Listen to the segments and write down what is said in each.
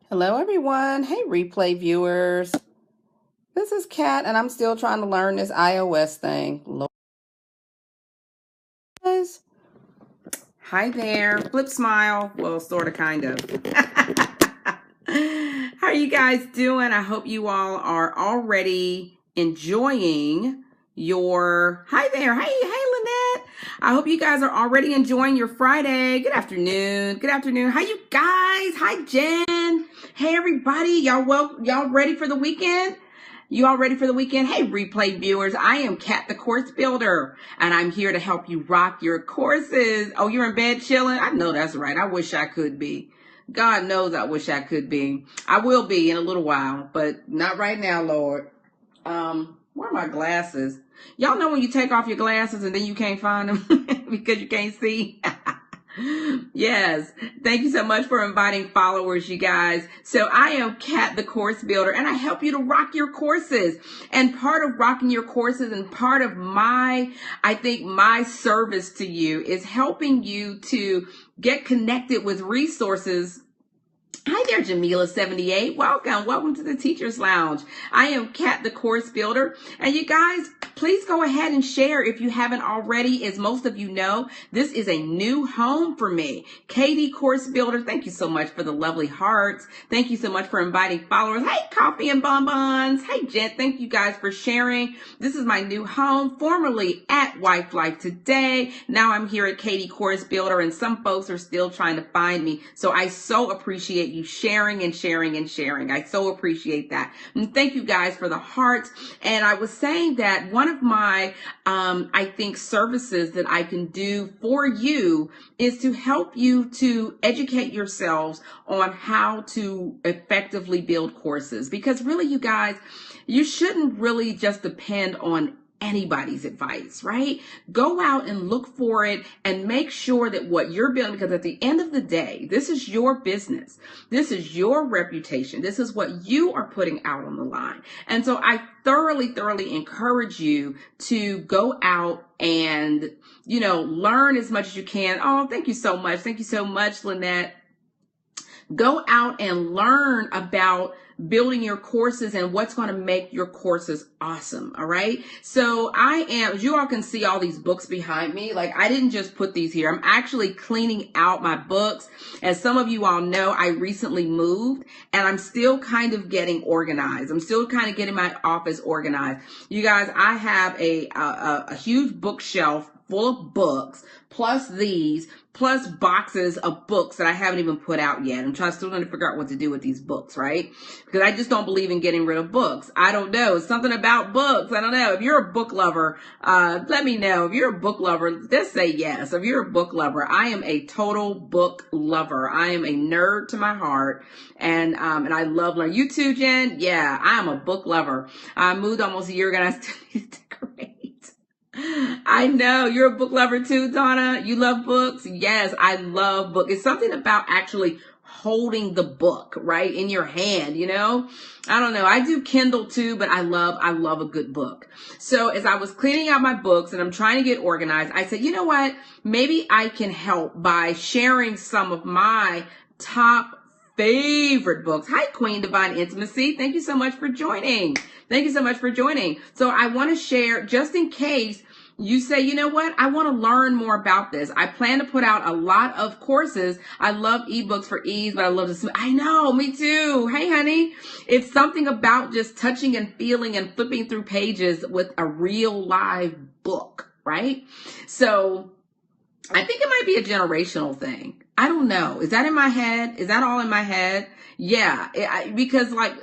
Hello, everyone. Hey, replay viewers. This is Kat, and I'm still trying to learn this iOS thing. Lord, guys. Hi there. Flip smile. Well, sort of, kind of. How are you guys doing? I hope you all are already enjoying your. Hi there. Hey, Lynette. I hope you guys are already enjoying your Friday. Good afternoon. Good afternoon. How you guys? Hi, Jen. Hey, everybody. Y'all ready for the weekend? You all ready for the weekend? Hey, replay viewers. I am Kat the Course Builder, and I'm here to help you rock your courses. Oh, you're in bed chilling? I know that's right. I wish I could be. God knows I wish I could be. I will be in a little while, but not right now, Lord. Where are my glasses? Y'all know when you take off your glasses and then you can't find them because you can't see? Yes. Thank you so much for inviting followers, you guys. So I am Kat, the Course Builder, and I help you to rock your courses. And part of rocking your courses and part of my service to you is helping you to get connected with resources. Hi there, Jamila78. Welcome to the Teacher's Lounge. I am Kat, the Course Builder. And you guys, please go ahead and share if you haven't already. As most of you know, this is a new home for me. Katie Course Builder, thank you so much for the lovely hearts. Thank you so much for inviting followers. Hey, Coffee and Bonbons. Hey, Jen, thank you guys for sharing. This is my new home, formerly at Wife Life Today. Now I'm here at Katie Course Builder, and some folks are still trying to find me. So I so appreciate you sharing and sharing and sharing. I so appreciate that. And thank you guys for the hearts. And I was saying that one of my, services that I can do for you is to help you to educate yourselves on how to effectively build courses. Because really, you guys, you shouldn't really just depend on anybody's advice, right? Go out and look for it and make sure that what you're building, because at the end of the day, this is your business. This is your reputation. This is what you are putting out on the line. And so I thoroughly encourage you to go out and, learn as much as you can. Oh, thank you so much. Thank you so much, Lynette. Go out and learn about building your courses and what's going to make your courses awesome. All right. So as you all can see all these books behind me. Like, I didn't just put these here. I'm actually cleaning out my books. As some of you all know, I recently moved and I'm still kind of getting organized. I'm still kind of getting my office organized. You guys, I have a huge bookshelf full of books, plus boxes of books that I haven't even put out yet. Still trying to figure out what to do with these books, right? Because I just don't believe in getting rid of books. I don't know. It's something about books. I don't know. If you're a book lover, let me know. If you're a book lover, just say yes. If you're a book lover, I am a total book lover. I am a nerd to my heart. And I love learning. You too, Jen? Yeah, I am a book lover. I moved almost a year ago and I still need to decorate. I know you're a book lover too, Donna. You love books. Yes, I love books. It's something about actually holding the book right in your hand. I don't know. I do Kindle too, but I love a good book. So as I was cleaning out my books and I'm trying to get organized, I said, you know what? Maybe I can help by sharing some of my top favorite books. Hi, Queen Divine Intimacy. Thank you so much for joining. Thank you so much for joining. So I want to share, just in case you say, you know what, I want to learn more about this. I plan to put out a lot of courses. I love ebooks for ease, but I love this. I know, me too. Hey, honey. It's something about just touching and feeling and flipping through pages with a real live book, right? So I think it might be a generational thing. I don't know. Is that in my head? Is that all in my head? Yeah, because like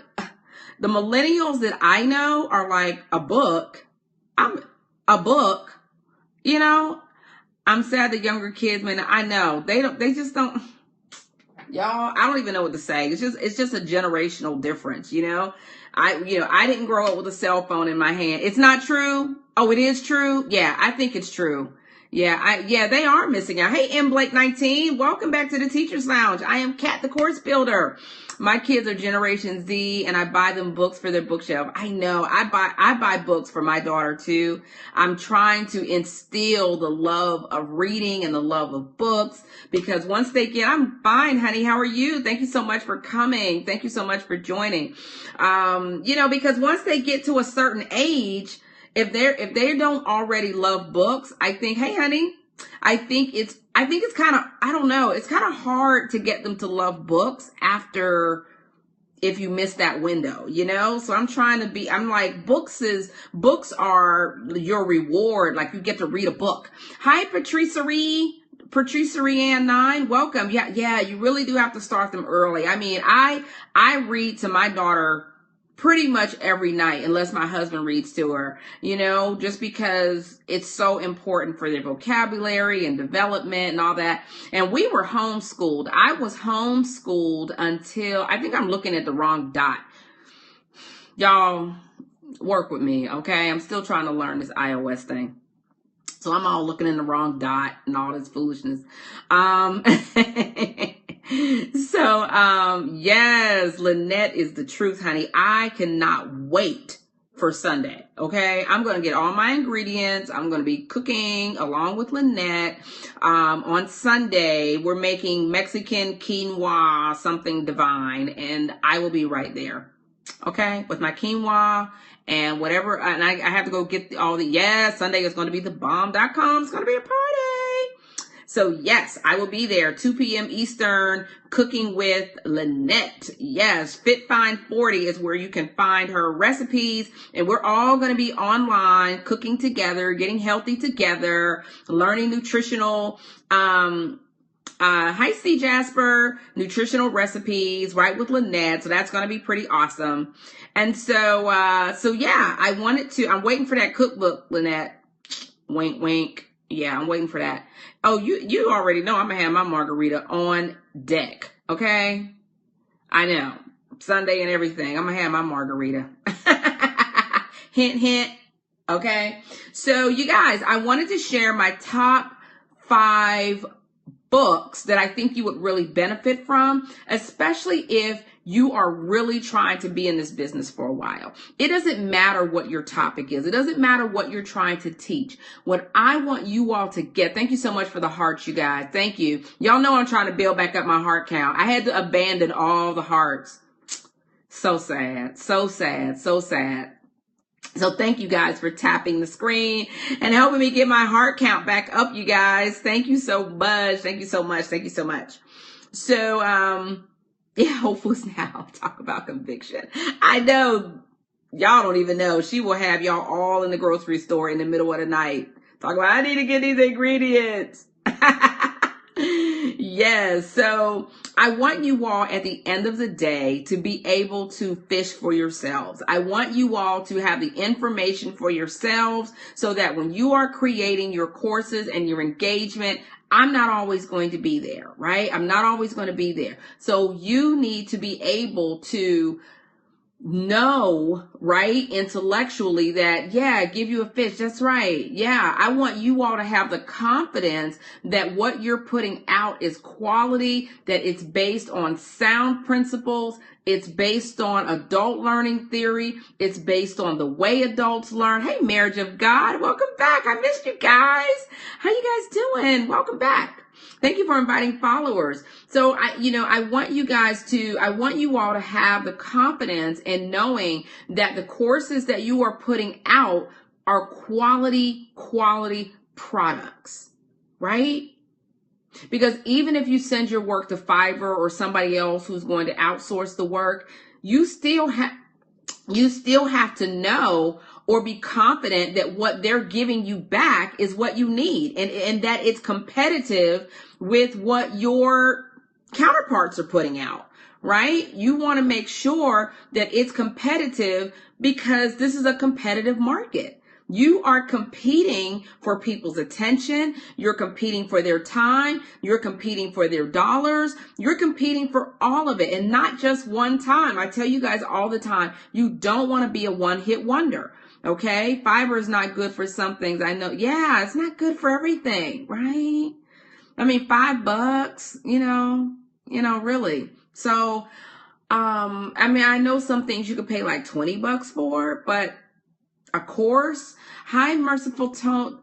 the millennials that I know are like a book. I'm a book. I'm sad that younger kids, man, I know they just don't, y'all, I don't even know what to say. It's just a generational difference. I didn't grow up with a cell phone in my hand. It's not true. Oh, it is true. Yeah, I think it's true. Yeah, they are missing out. Hey, M Blake 19, welcome back to the Teachers Lounge. I am Kat, the course builder. My kids are Generation Z, and I buy them books for their bookshelf. I know, I buy books for my daughter too. I'm trying to instill the love of reading and the love of books, because once they get, I'm fine, honey. How are you? Thank you so much for coming. Thank you so much for joining. Because once they get to a certain age, if they don't already love books, I think, hey, honey, I think it's kind of, I don't know, it's kind of hard to get them to love books after, if you miss that window, So I'm like, books are your reward. Like, you get to read a book. Hi, Patrice Ann 9, welcome. Yeah, you really do have to start them early. I mean, I read to my daughter pretty much every night, unless my husband reads to her, just because it's so important for their vocabulary and development and all that. And we were homeschooled. I was homeschooled until, I think I'm looking at the wrong dot. Y'all work with me, okay? I'm still trying to learn this iOS thing. So I'm all looking in the wrong dot and all this foolishness. Yes, Lynette is the truth, honey. I cannot wait for Sunday. Okay. I'm going to get all my ingredients. I'm going to be cooking along with Lynette. On Sunday, we're making Mexican quinoa, something divine, and I will be right there. Okay. With my quinoa and whatever. And I have to go get Sunday is going to be thebomb.com. It's going to be a party. So yes, I will be there, 2 p.m. Eastern, cooking with Lynette. Yes, Fit Fine 40 is where you can find her recipes. And we're all going to be online, cooking together, getting healthy together, learning nutritional, hi, C. Jasper, nutritional recipes, right, with Lynette. So that's going to be pretty awesome. And so yeah, I'm waiting for that cookbook, Lynette. Wink, wink. Yeah, I'm waiting for that. Oh, you already know I'm going to have my margarita on deck. Okay. I know. Sunday and everything. I'm going to have my margarita. Hint, hint. Okay. So you guys, I wanted to share my top 5 books that I think you would really benefit from, especially if you are really trying to be in this business for a while. It doesn't matter what your topic is. It doesn't matter what you're trying to teach. What I want you all to get, thank you so much for the hearts, you guys. Thank you. Y'all know I'm trying to build back up my heart count. I had to abandon all the hearts. So sad, so sad, so sad. So thank you guys for tapping the screen and helping me get my heart count back up, you guys. Thank you so much. Thank you so much. Thank you so much. So, yeah, Whole Foods Now, talk about conviction. I know y'all don't even know. She will have y'all all in the grocery store in the middle of the night. Talk about, I need to get these ingredients. Yes. So I want you all at the end of the day to be able to fish for yourselves. I want you all to have the information for yourselves so that when you are creating your courses and your engagement, I'm not always going to be there, right? I'm not always going to be there. So you need to be able to know, right, intellectually that, yeah, give you a fish. That's right. Yeah, I want you all to have the confidence that what you're putting out is quality, that it's based on sound principles. It's based on adult learning theory. It's based on the way adults learn. Hey, Marriage of God, welcome back. I missed you guys. How you guys doing? Welcome back. Thank you for inviting followers. So I want you all to have the confidence in knowing that the courses that you are putting out are quality products, right? Because even if you send your work to Fiverr or somebody else who's going to outsource the work, you still have to know or be confident that what they're giving you back is what you need and that it's competitive with what your counterparts are putting out, right? You want to make sure that it's competitive because this is a competitive market. You are competing for people's attention. You're competing for their time. You're competing for their dollars. You're competing for all of it and not just one time. I tell you guys all the time, you don't want to be a one-hit wonder. Okay. Fiber is not good for some things. I know. Yeah, it's not good for everything, right? I mean, $5, really. So, I mean, I know some things you could pay like $20 for, but a course, hi, merciful to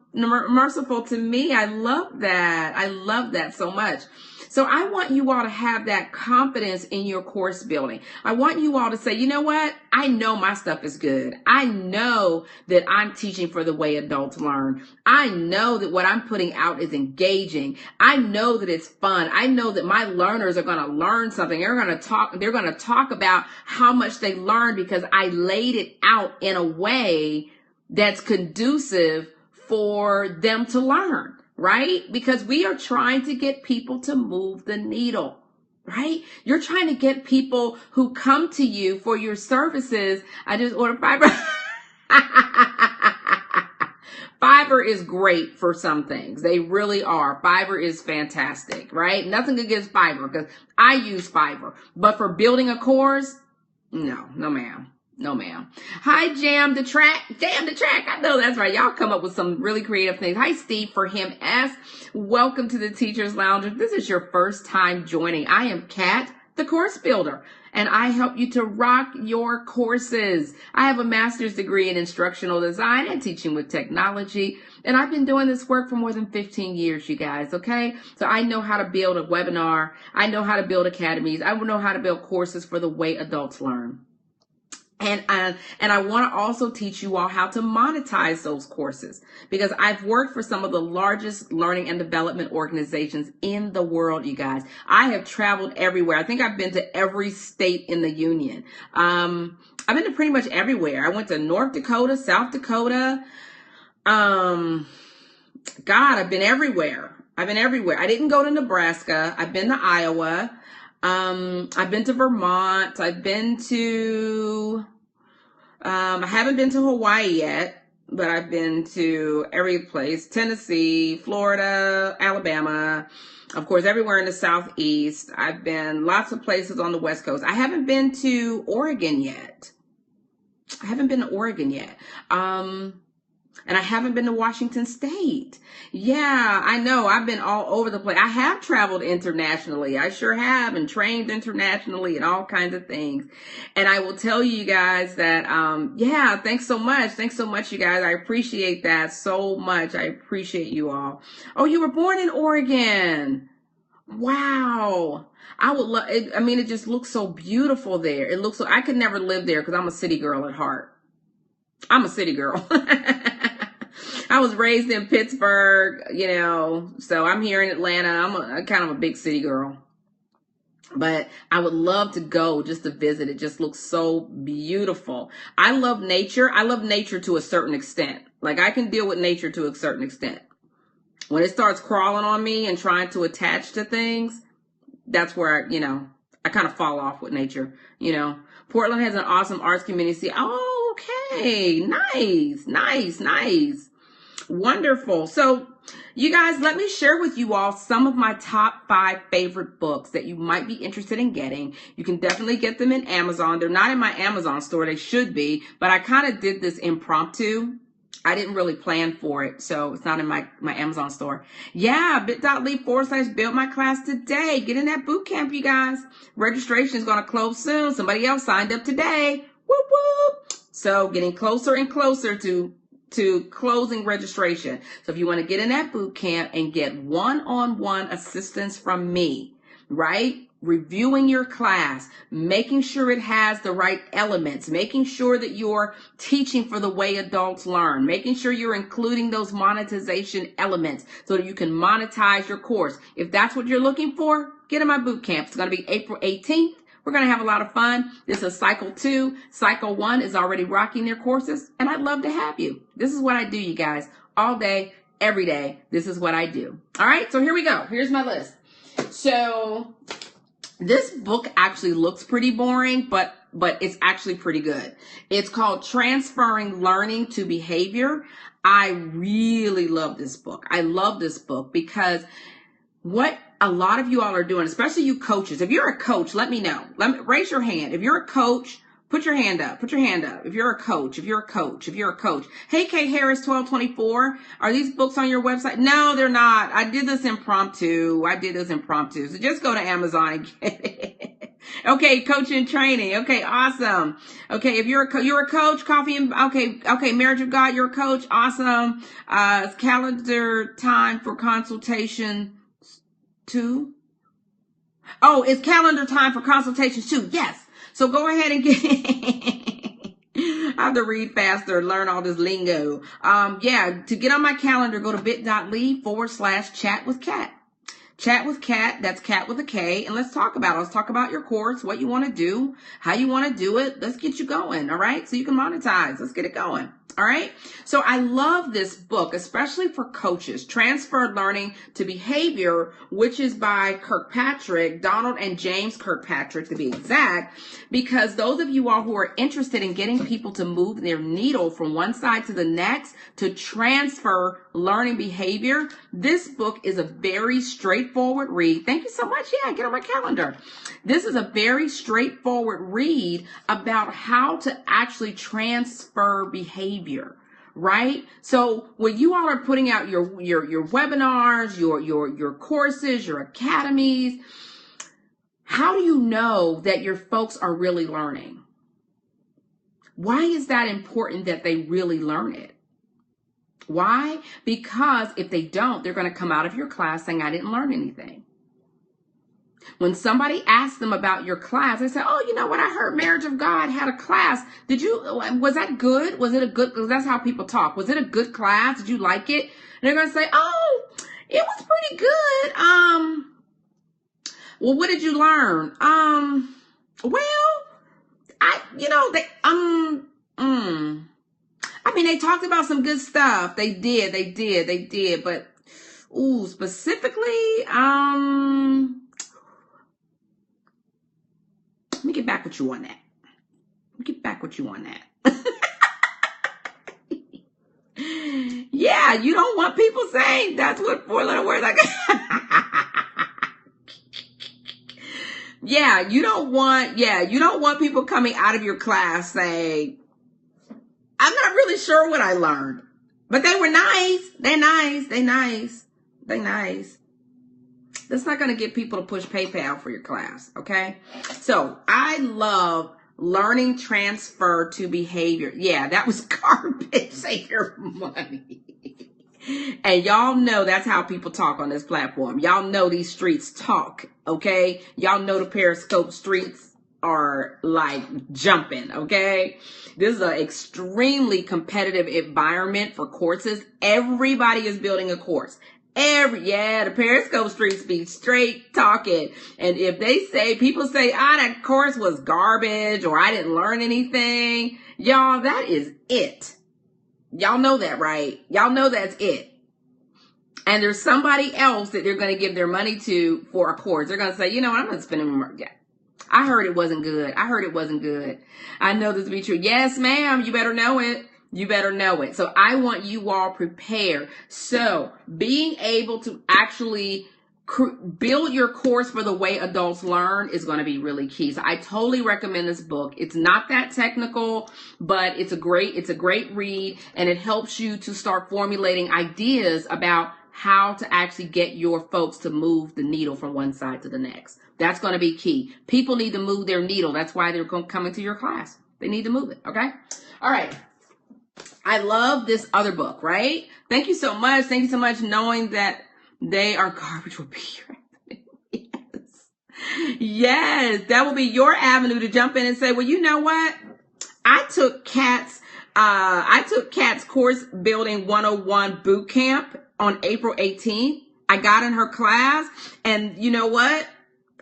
me. I love that. I love that so much. So I want you all to have that confidence in your course building. I want you all to say, you know what? I know my stuff is good. I know that I'm teaching for the way adults learn. I know that what I'm putting out is engaging. I know that it's fun. I know that my learners are going to learn something. They're going to talk about how much they learned because I laid it out in a way that's conducive for them to learn. Right? Because we are trying to get people to move the needle, right? You're trying to get people who come to you for your services. I just ordered Fiber. Fiber is great for some things. They really are. Fiber is fantastic, right? Nothing against Fiber because I use Fiber. But for building a course, no ma'am. No, ma'am. Hi, Jam the Track. I know that's right. Y'all come up with some really creative things. Hi, Steve for him S. Welcome to the Teacher's Lounge. If this is your first time joining, I am Kat, the Course Builder, and I help you to rock your courses. I have a master's degree in instructional design and teaching with technology, and I've been doing this work for more than 15 years, you guys, okay? So I know how to build a webinar. I know how to build academies. I know how to build courses for the way adults learn. And I want to also teach you all how to monetize those courses because I've worked for some of the largest learning and development organizations in the world, you guys. I have traveled everywhere. I think I've been to every state in the union. I've been to pretty much everywhere. I went to North Dakota, South Dakota. God, I've been everywhere. I didn't go to Nebraska. I've been to Iowa. I've been to Vermont. I've been to, I haven't been to Hawaii yet, but I've been to every place, Tennessee, Florida, Alabama, of course, everywhere in the Southeast. I've been lots of places on the West Coast. I haven't been to Oregon yet. And I haven't been to Washington State. Yeah, I know. I've been all over the place. I have traveled internationally. I sure have, and trained internationally and all kinds of things. And I will tell you guys that, yeah, thanks so much. Thanks so much, you guys. I appreciate that so much. I appreciate you all. Oh, you were born in Oregon. Wow. I would love it. I mean, it just looks so beautiful there. It looks so, I could never live there because I'm a city girl at heart. I'm a city girl. I was raised in Pittsburgh, so I'm here in Atlanta. I'm kind of a big city girl. But I would love to go just to visit. It just looks so beautiful. I love nature. I love nature to a certain extent. Like I can deal with nature to a certain extent. When it starts crawling on me and trying to attach to things, that's where, I kind of fall off with nature, Portland has an awesome arts community. Oh, okay. Nice. Wonderful. So you guys, let me share with you all some of my top 5 favorite books that you might be interested in getting. You can definitely get them in Amazon. They're not in my Amazon store. They should be, but I kind of did this impromptu. I didn't really plan for it, so it's not in my Amazon store. Yeah, bit.ly/build my class today. Get in that boot camp, you guys. Registration is going to close soon. Somebody else signed up today. Whoop, whoop. So getting closer and closer to closing registration. So if you want to get in that boot camp and get one-on-one assistance from me, right? Reviewing your class, making sure it has the right elements, making sure that you're teaching for the way adults learn, making sure you're including those monetization elements so that you can monetize your course. If that's what you're looking for, get in my boot camp. It's going to be April 18th. We're going to have a lot of fun. This is cycle 2. Cycle 1 is already rocking their courses, and I'd love to have you. This is what I do, you guys. All day, every day. This is what I do. All right, so here we go. Here's my list. So this book actually looks pretty boring, but it's actually pretty good. It's called Transferring Learning to Behavior. I really love this book. I love this book because what a lot of you all are doing, especially you coaches. If you're a coach, let me know. Raise your hand. If you're a coach, Put your hand up. Put your hand up. If you're a coach, if you're a coach, if you're a coach. Hey, Kate Harris, 1224. Are these books on your website? No, they're not. I did this impromptu. So just go to Amazon and get it. Okay, coaching training. Okay, awesome. Okay, if you're a coach, coffee and okay, Marriage of God, you're a coach. Awesome. Calendar time for consultation 2. Oh, it's calendar time for consultations 2. Yes. So go ahead and get, I have to read faster and learn all this lingo. To get on my calendar, go to bit.ly/chat with Kat. Chat with Kat, that's Kat with a K, and let's talk about it. Let's talk about your course, what you want to do, how you want to do it. Let's get you going, all right? So you can monetize. Let's get it going. All right. So I love this book, especially for coaches, Transferred Learning to Behavior, which is by Kirkpatrick, Donald and James Kirkpatrick to be exact, because those of you all who are interested in getting people to move their needle from one side to the next to transfer learning behavior, this book is a very straightforward read. Thank you so much. Yeah, get on my calendar. This is a very straightforward read about how to actually transfer behavior, right? So when you all are putting out your webinars, your courses, your academies, how do you know that your folks are really learning? Why is that important that they really learn it? Why? Because if they don't, they're going to come out of your class saying, I didn't learn anything. When somebody asks them about your class, they say, oh, you know what? I heard Marriage of God had a class. Was that good? Was it a good, because that's how people talk. Was it a good class? Did you like it? And they're going to say, oh, it was pretty good. Well, what did you learn? They talked about some good stuff. They did. But, specifically, let me get back with you on that. Yeah, you don't want people saying that's what 4 letter words I got. You don't want people coming out of your class saying, I'm not really sure what I learned, but they were nice. They're nice. That's not going to get people to push PayPal for your class, okay? So I love learning transfer to behavior. Yeah, that was garbage. Save your money. And y'all know that's how people talk on this platform. Y'all know these streets talk, okay? Y'all know the Periscope streets are like jumping, okay? This is an extremely competitive environment for courses. Everybody is building a course. The Periscope streets be straight talking. And if people say, that course was garbage or I didn't learn anything, y'all, that is it. Y'all know that, right? Y'all know that's it. And there's somebody else that they're going to give their money to for a course. They're going to say, you know what, I'm going to spend more. Yeah. I heard it wasn't good. I know this to be true. Yes, ma'am. You better know it. So I want you all prepared. So being able to actually build your course for the way adults learn is going to be really key. So I totally recommend this book. It's not that technical, but it's a great read, and it helps you to start formulating ideas about how to actually get your folks to move the needle from one side to the next. That's going to be key. People need to move their needle. That's why they're coming to your class. They need to move it. Okay. All right. I love this other book, right? Thank you so much. Knowing that they are garbage will be your avenue. Yes, that will be your avenue to jump in and say, well, you know what? I took Kat's course building 101 boot camp on April 18th. I got in her class, and you know what?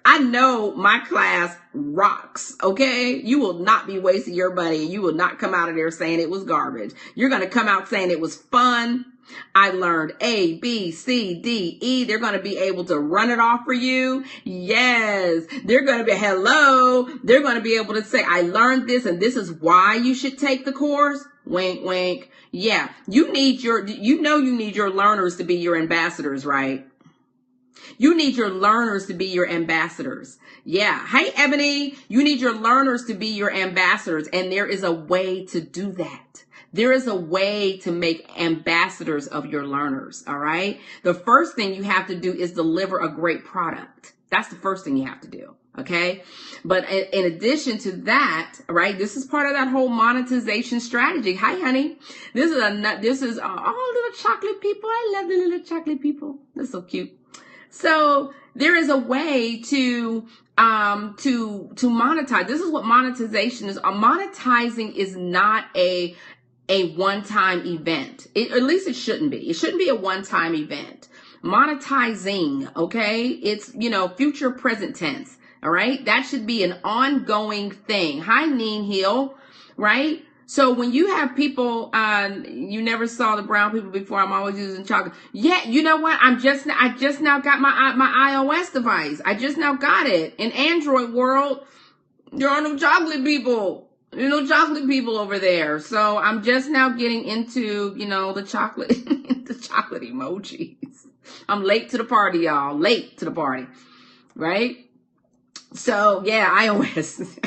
I know my class rocks, okay? You will not be wasting your money. You will not come out of there saying it was garbage. You're going to come out saying it was fun. I learned A, B, C, D, E. They're going to be able to run it off for you. Yes. They're going to be, They're going to be able to say, I learned this, and this is why you should take the course. Wink, wink. Yeah. You need your learners to be your ambassadors, right? You need your learners to be your ambassadors. Yeah. Hey, Ebony, you need your learners to be your ambassadors. And there is a way to do that. There is a way to make ambassadors of your learners. All right. The first thing you have to do is deliver a great product. That's the first thing you have to do. Okay. But in addition to that, right, this is part of that whole monetization strategy. Hi, honey. This is all little chocolate people. I love the little chocolate people. They're so cute. So there is a way to monetize. This is what monetization is. Monetizing is not a one-time event. At least it shouldn't be. It shouldn't be a one-time event. Monetizing, okay? It's, future present tense. All right. That should be an ongoing thing. Hi, Neen Hill. Right. So when you have people, you never saw the brown people before. I'm always using chocolate. Yeah. You know what? I just now got my iOS device. I just now got it. In Android world, there are no chocolate people. There are no chocolate people over there. So I'm just now getting into, the chocolate, the chocolate emojis. I'm late to the party, y'all. Late to the party. Right. So yeah, iOS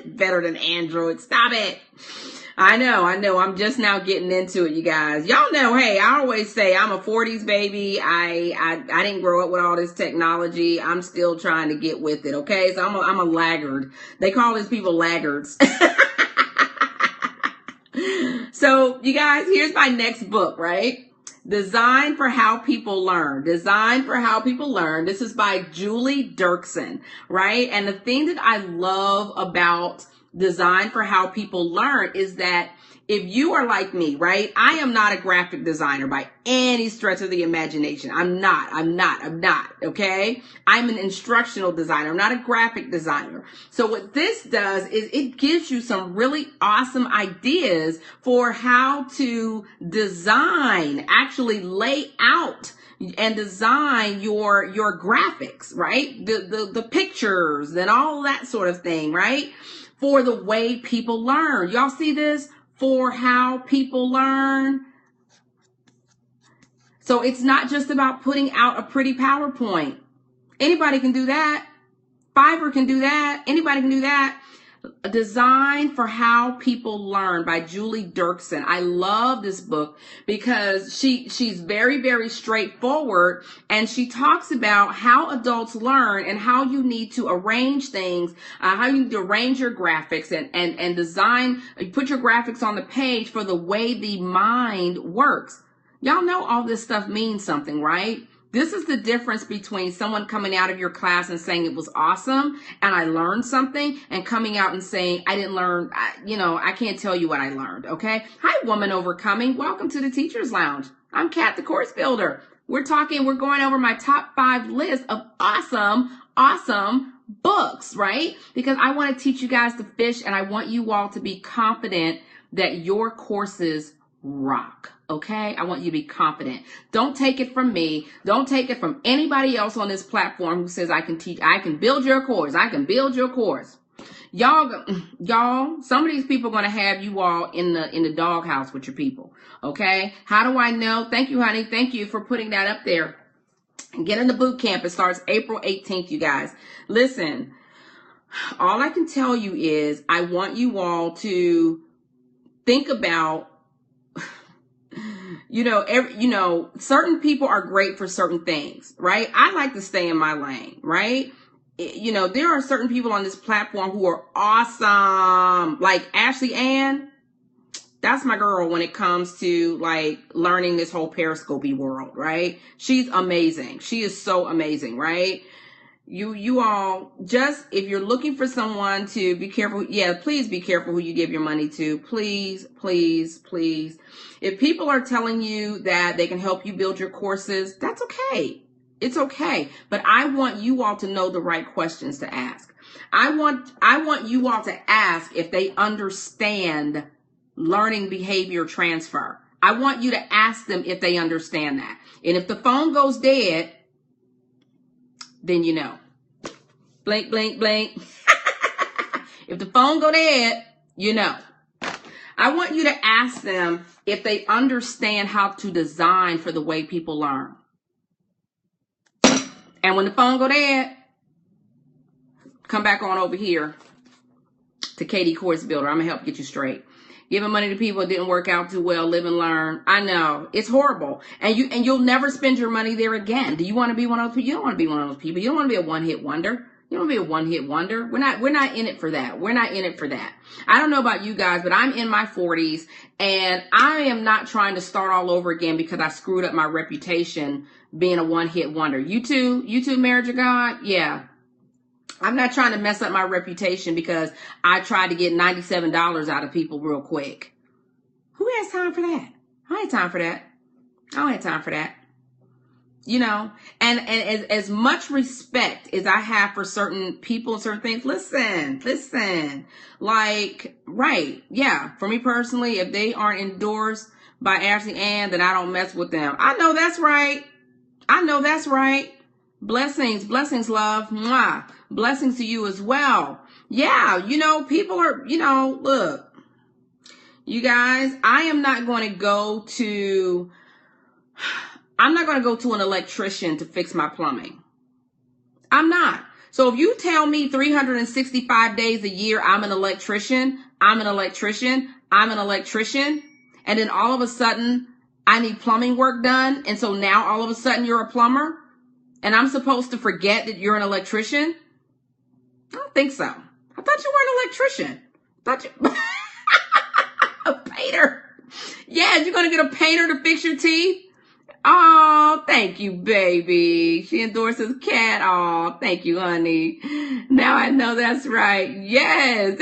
better than Android. Stop it. I know. I'm just now getting into it, you guys. Y'all know, hey, I always say I'm a 40s baby. I didn't grow up with all this technology. I'm still trying to get with it. Okay. So I'm a laggard. They call these people laggards. So you guys, here's my next book, right? Design for How People Learn. Design for How People Learn. This is by Julie Dirksen, right? And the thing that I love about Design for How People Learn is that if you are like me, right? I am not a graphic designer by any stretch of the imagination. I'm not, okay? I'm an instructional designer. I'm not a graphic designer. So what this does is it gives you some really awesome ideas for how to design, actually lay out and design your graphics, right? The pictures and all that sort of thing, right? For the way people learn. Y'all see this? For how people learn. So it's not just about putting out a pretty PowerPoint. Anybody can do that. Fiverr can do that. Anybody can do that. Design for How People Learn by Julie Dirksen. I love this book because she's very, very straightforward, and she talks about how adults learn and how you need to arrange things, how you need to arrange your graphics and design, put your graphics on the page for the way the mind works. Y'all know all this stuff means something, right? This is the difference between someone coming out of your class and saying it was awesome and I learned something, and coming out and saying I didn't learn, I can't tell you what I learned, okay? Hi, Woman Overcoming. Welcome to the Teacher's Lounge. I'm Kat, the Course Builder. We're going over my top 5 list of awesome books, right? Because I want to teach you guys to fish, and I want you all to be confident that your courses rock. Okay, I want you to be confident. Don't take it from me. Don't take it from anybody else on this platform who says I can teach, I can build your course. I can build your course. Y'all, some of these people are going to have you all in the doghouse with your people. Okay, how do I know? Thank you, honey. Thank you for putting that up there. Get in the boot camp. It starts April 18th, you guys. Listen, all I can tell you is I want you all to think about, certain people are great for certain things, right? I like to stay in my lane, right? There are certain people on this platform who are awesome. Like Ashley Ann, that's my girl when it comes to like learning this whole Periscopy world, right? She's amazing. She is so amazing, right? You all, just if you're looking for someone to be careful, please be careful who you give your money to. Please. If people are telling you that they can help you build your courses, that's okay. It's okay. But I want you all to know the right questions to ask. I want you all to ask if they understand learning behavior transfer. I want you to ask them if they understand that. And if the phone goes dead, then you know. Blink, blink, blink. If the phone go dead, you know. I want you to ask them if they understand how to design for the way people learn. And when the phone go dead, come back on over here to Katie Course Builder. I'm going to help get you straight. Giving money to people that didn't work out too well, live and learn. I know. It's horrible. And you'll never spend your money there again. Do you want to be one of those people? You don't want to be one of those people. You don't want to be a one-hit wonder. You don't want to be a one-hit wonder. We're not in it for that. We're not in it for that. I don't know about you guys, but I'm in my 40s and I am not trying to start all over again because I screwed up my reputation being a one-hit wonder. You too, Marriage of God? Yeah. I'm not trying to mess up my reputation because I tried to get $97 out of people real quick. Who has time for that? I ain't time for that. I don't have time for that. You know, and as much respect as I have for certain people and certain things, listen, like, right. Yeah. For me personally, if they aren't endorsed by Ashley Ann, then I don't mess with them. I know that's right. Blessings, love. Mwah. Blessings to you as well. Yeah, you know, people are, you know, look, you guys, I'm not going to go to an electrician to fix my plumbing. I'm not. So if you tell me 365 days a year I'm an electrician, and then all of a sudden I need plumbing work done, and so now all of a sudden you're a plumber, and I'm supposed to forget that you're an electrician? I don't think so. I thought you were an electrician. A painter. Yeah, you're going to get a painter to fix your teeth? Oh, thank you, baby. She endorses Cat. Oh, thank you, honey. Now I know that's right. Yes.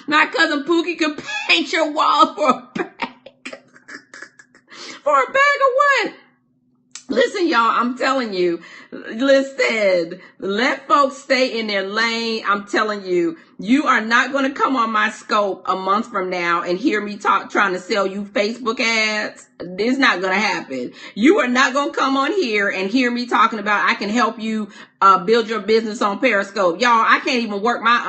My cousin Pookie could paint your wall for a bag. For a bag of what? Listen, y'all, I'm telling you, let folks stay in their lane. I'm telling you, you are not going to come on my scope a month from now and hear me trying to sell you Facebook ads. It's not going to happen. You are not going to come on here and hear me talking about I can help you build your business on Periscope. Y'all, I can't even work my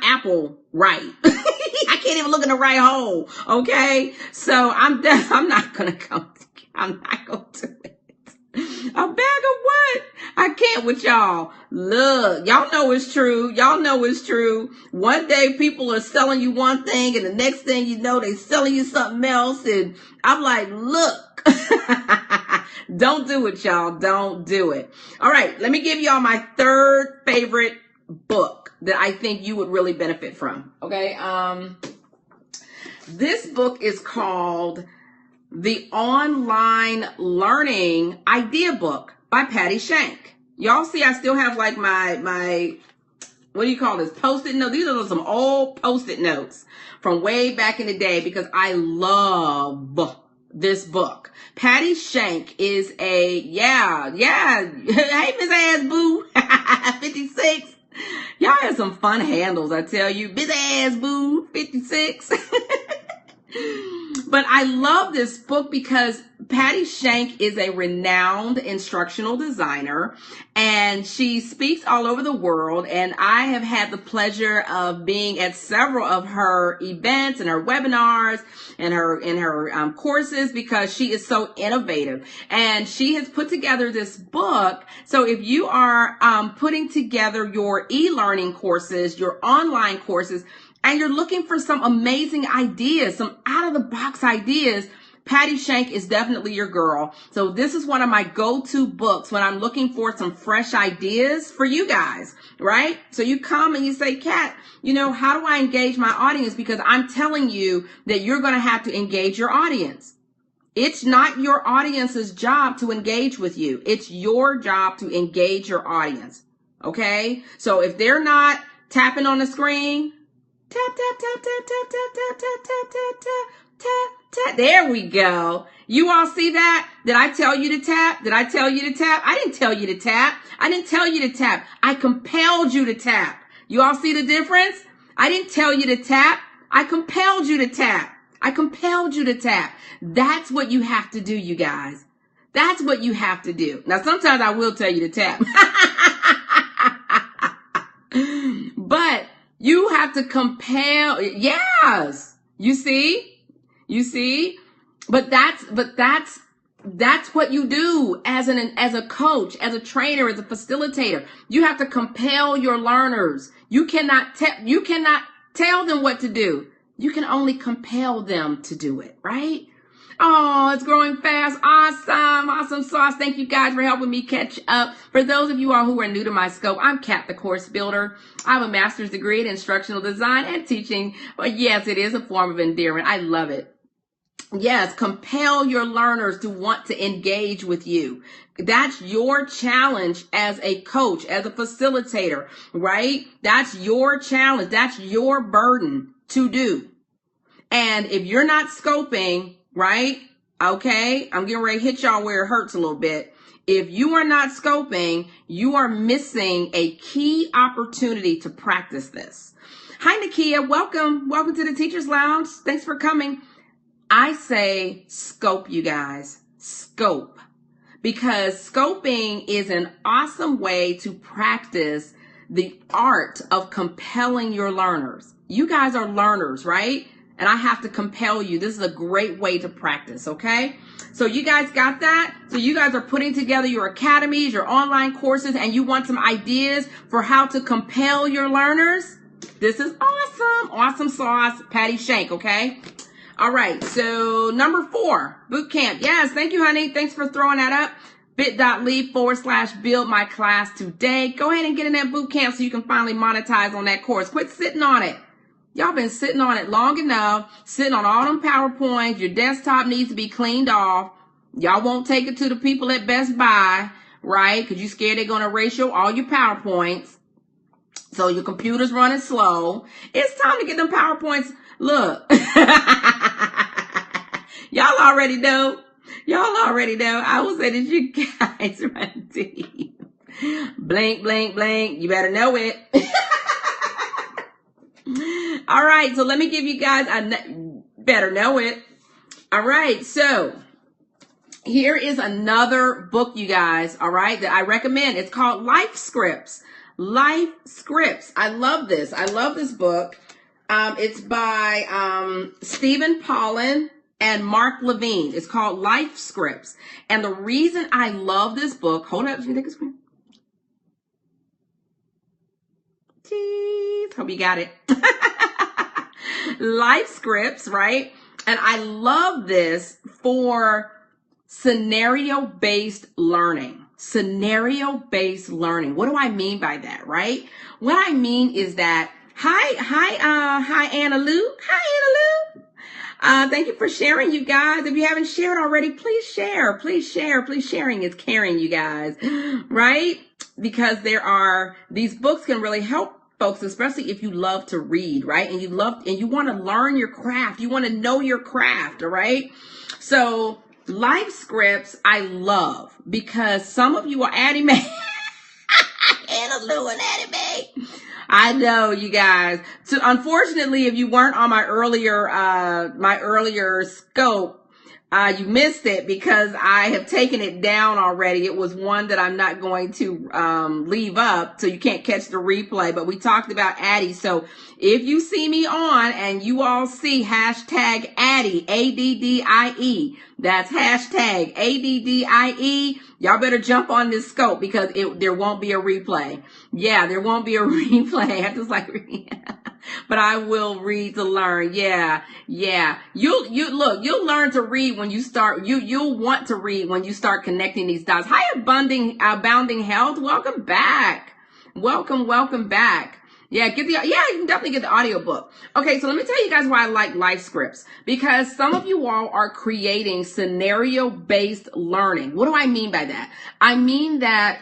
Apple right. I can't even look in the right hole. Okay. So I'm not going to come. I'm not going to do it. A bag of what? I can't with y'all. Look, y'all know it's true. One day people are selling you one thing and the next thing you know, they selling you something else. And I'm like, look, don't do it, y'all. Don't do it. All right. Let me give y'all my third favorite book that I think you would really benefit from. Okay. This book is called The Online Learning Idea Book by Patty Shank. Y'all see I still have like my what do you call this? Post-it notes. These are some old Post-it notes from way back in the day because I love this book. Patty Shank is a, yeah. Hey, Miss Ass Boo, 56. Y'all have some fun handles, I tell you. Miss Ass Boo, 56. But I love this book because Patty Shank is a renowned instructional designer and she speaks all over the world. And I have had the pleasure of being at several of her events and her webinars and her courses because she is so innovative. And she has put together this book. So if you are putting together your e-learning courses, your online courses, and you're looking for some amazing ideas, some out-of-the-box ideas, Patty Shank is definitely your girl. So this is one of my go-to books when I'm looking for some fresh ideas for you guys, right? So you come and you say, Kat, you know, how do I engage my audience? Because I'm telling you that you're going to have to engage your audience. It's not your audience's job to engage with you. It's your job to engage your audience, okay? So if they're not tapping on the screen, tap, tap, tap, tap, tap, tap, tap, tap, tap, tap, tap, tap, tap. There we go. You all see that? Did I tell you to tap? I didn't tell you to tap. I didn't tell you to tap. I compelled you to tap. You all see the difference? I didn't tell you to tap. I compelled you to tap. That's what you have to do, you guys. That's what you have to do. Now, sometimes I will tell you to tap. But you have to compel. Yes. You see? But that's That's what you do as a coach, as a trainer, as a facilitator. You have to compel your learners. You cannot tell them what to do. You can only compel them to do it, right? Oh, it's growing fast. Awesome sauce. Thank you guys for helping me catch up. For those of you all who are new to my scope, I'm Kat, the course builder. I have a master's degree in instructional design and teaching. But yes, it is a form of endearment. I love it. Yes, compel your learners to want to engage with you. That's your challenge as a coach, as a facilitator, right? That's your challenge. That's your burden to do. And if you're not scoping, right? Okay, I'm getting ready to hit y'all where it hurts a little bit. If you are not scoping, you are missing a key opportunity to practice this. Hi, Nakia. Welcome. Welcome to the Teacher's Lounge. Thanks for coming. I say scope, you guys. Scope. Because scoping is an awesome way to practice the art of compelling your learners. You guys are learners, right? And I have to compel you. This is a great way to practice, okay? So you guys got that? So you guys are putting together your academies, your online courses, and you want some ideas for how to compel your learners? This is awesome. Awesome sauce, Patty Shank, okay? All right, so number 4, boot camp. Yes, thank you, honey. Thanks for throwing that up. bit.ly/build my class today. Go ahead and get in that boot camp so you can finally monetize on that course. Quit sitting on it. Y'all been sitting on it long enough, sitting on all them PowerPoints. Your desktop needs to be cleaned off. Y'all won't take it to the people at Best Buy, right? Because you're scared they're going to erase all your PowerPoints. So your computer's running slow. It's time to get them PowerPoints. Look. Y'all already know. Y'all already know. I will say that you guys run deep. Blink, blink, blink. You better know it. All right, so let me give you guys better know it. All right, so here is another book, you guys, all right, that I recommend. It's called Life Scripts. Life Scripts. I love this. I love this book. It's by Stephen Paulin and Mark Levine. It's called Life Scripts. And the reason I love this book, hold up, let me take a screen. Jeez, hope you got it. Life Scripts, right? And I love this for scenario-based learning. Scenario-based learning. What do I mean by that, right? What I mean is that, hi, Anna Lou. Hi, Anna Lou. Thank you for sharing, you guys. If you haven't shared already, please share. Please share. Please sharing is caring, you guys, right? Because these books can really help folks, especially if you love to read, right? And you want to learn your craft. You want to know your craft, all right? So Life Scripts, I love because some of you are anime. Anna Lou and anime. I know, you guys. So unfortunately, if you weren't on my earlier scope, you missed it because I have taken it down already. It was one that I'm not going to leave up, so you can't catch the replay. But we talked about Addie. So if you see me on and you all see hashtag Addie, ADDIE, that's hashtag ADDIE, y'all better jump on this scope because there won't be a replay. Yeah, there won't be a replay. I just like but I will read to learn. Yeah. You'll learn to read when you start. You'll want to read when you start connecting these dots. Hi, Abounding Health. Welcome back. Welcome back. Yeah, you can definitely get the audiobook. Okay, so let me tell you guys why I like Life Scripts. Because some of you all are creating scenario-based learning. What do I mean by that? I mean that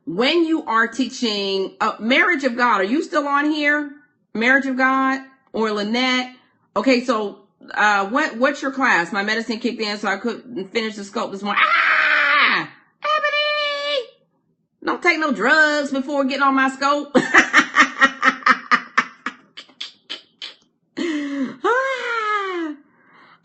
when you are teaching Marriage of God, are you still on here? Marriage of God or Lynette? Okay, so what's your class? My medicine kicked in, so I couldn't finish the scope this morning. Ebony! Don't take no drugs before getting on my scope.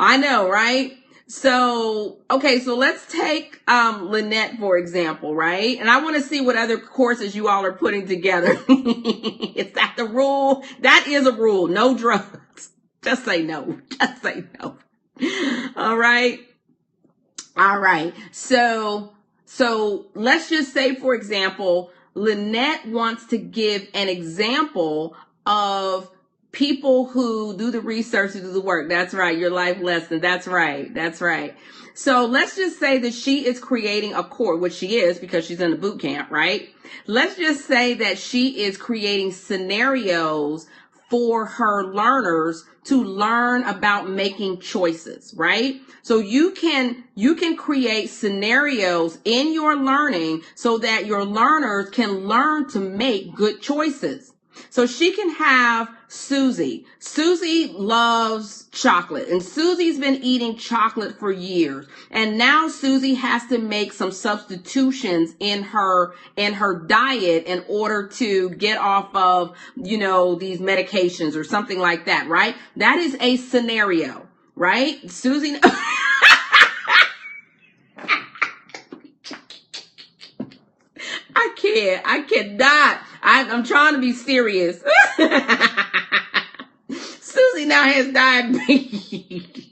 I know, right? So, okay, so let's take Lynette, for example, right? And I want to see what other courses you all are putting together. Is that the rule? That is a rule. No drugs. Just say no. Just say no. All right. All right. So let's just say, for example, Lynette wants to give an example of people who do the research, who do the work. That's right. Your life lesson. That's right. That's right. So let's just say that she is creating a course, which she is because she's in the boot camp, right? Let's just say that she is creating scenarios for her learners to learn about making choices, right? So you can create scenarios in your learning so that your learners can learn to make good choices. So she can have Susie. Susie loves chocolate, and Susie's been eating chocolate for years. And now Susie has to make some substitutions in her diet in order to get off of, these medications or something like that, right? That is a scenario, right? Susie I cannot. I'm trying to be serious. Susie now has diabetes.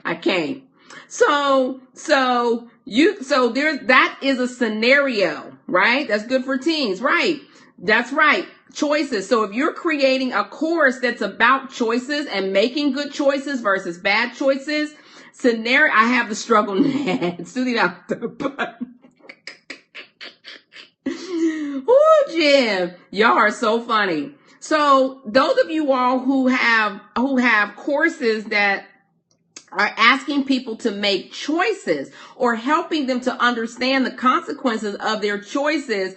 I can't. So that is a scenario, right? That's good for teens, right? That's right. Choices. So if you're creating a course that's about choices and making good choices versus bad choices, scenario, I have the struggle now. Susie down the button. Oh, Jim, y'all are so funny. So those of you all who have courses that are asking people to make choices or helping them to understand the consequences of their choices,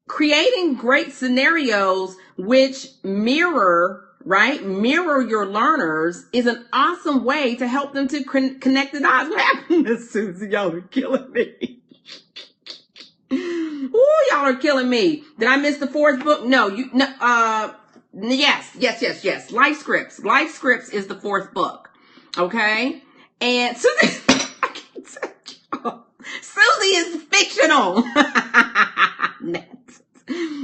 creating great scenarios which mirror your learners is an awesome way to help them to connect the dots. What happened to Susie? Y'all are killing me. Ooh, y'all are killing me. Did I miss the fourth book? No, yes. Life Scripts. Life Scripts is the fourth book. Okay? And Susie, Susie is fictional.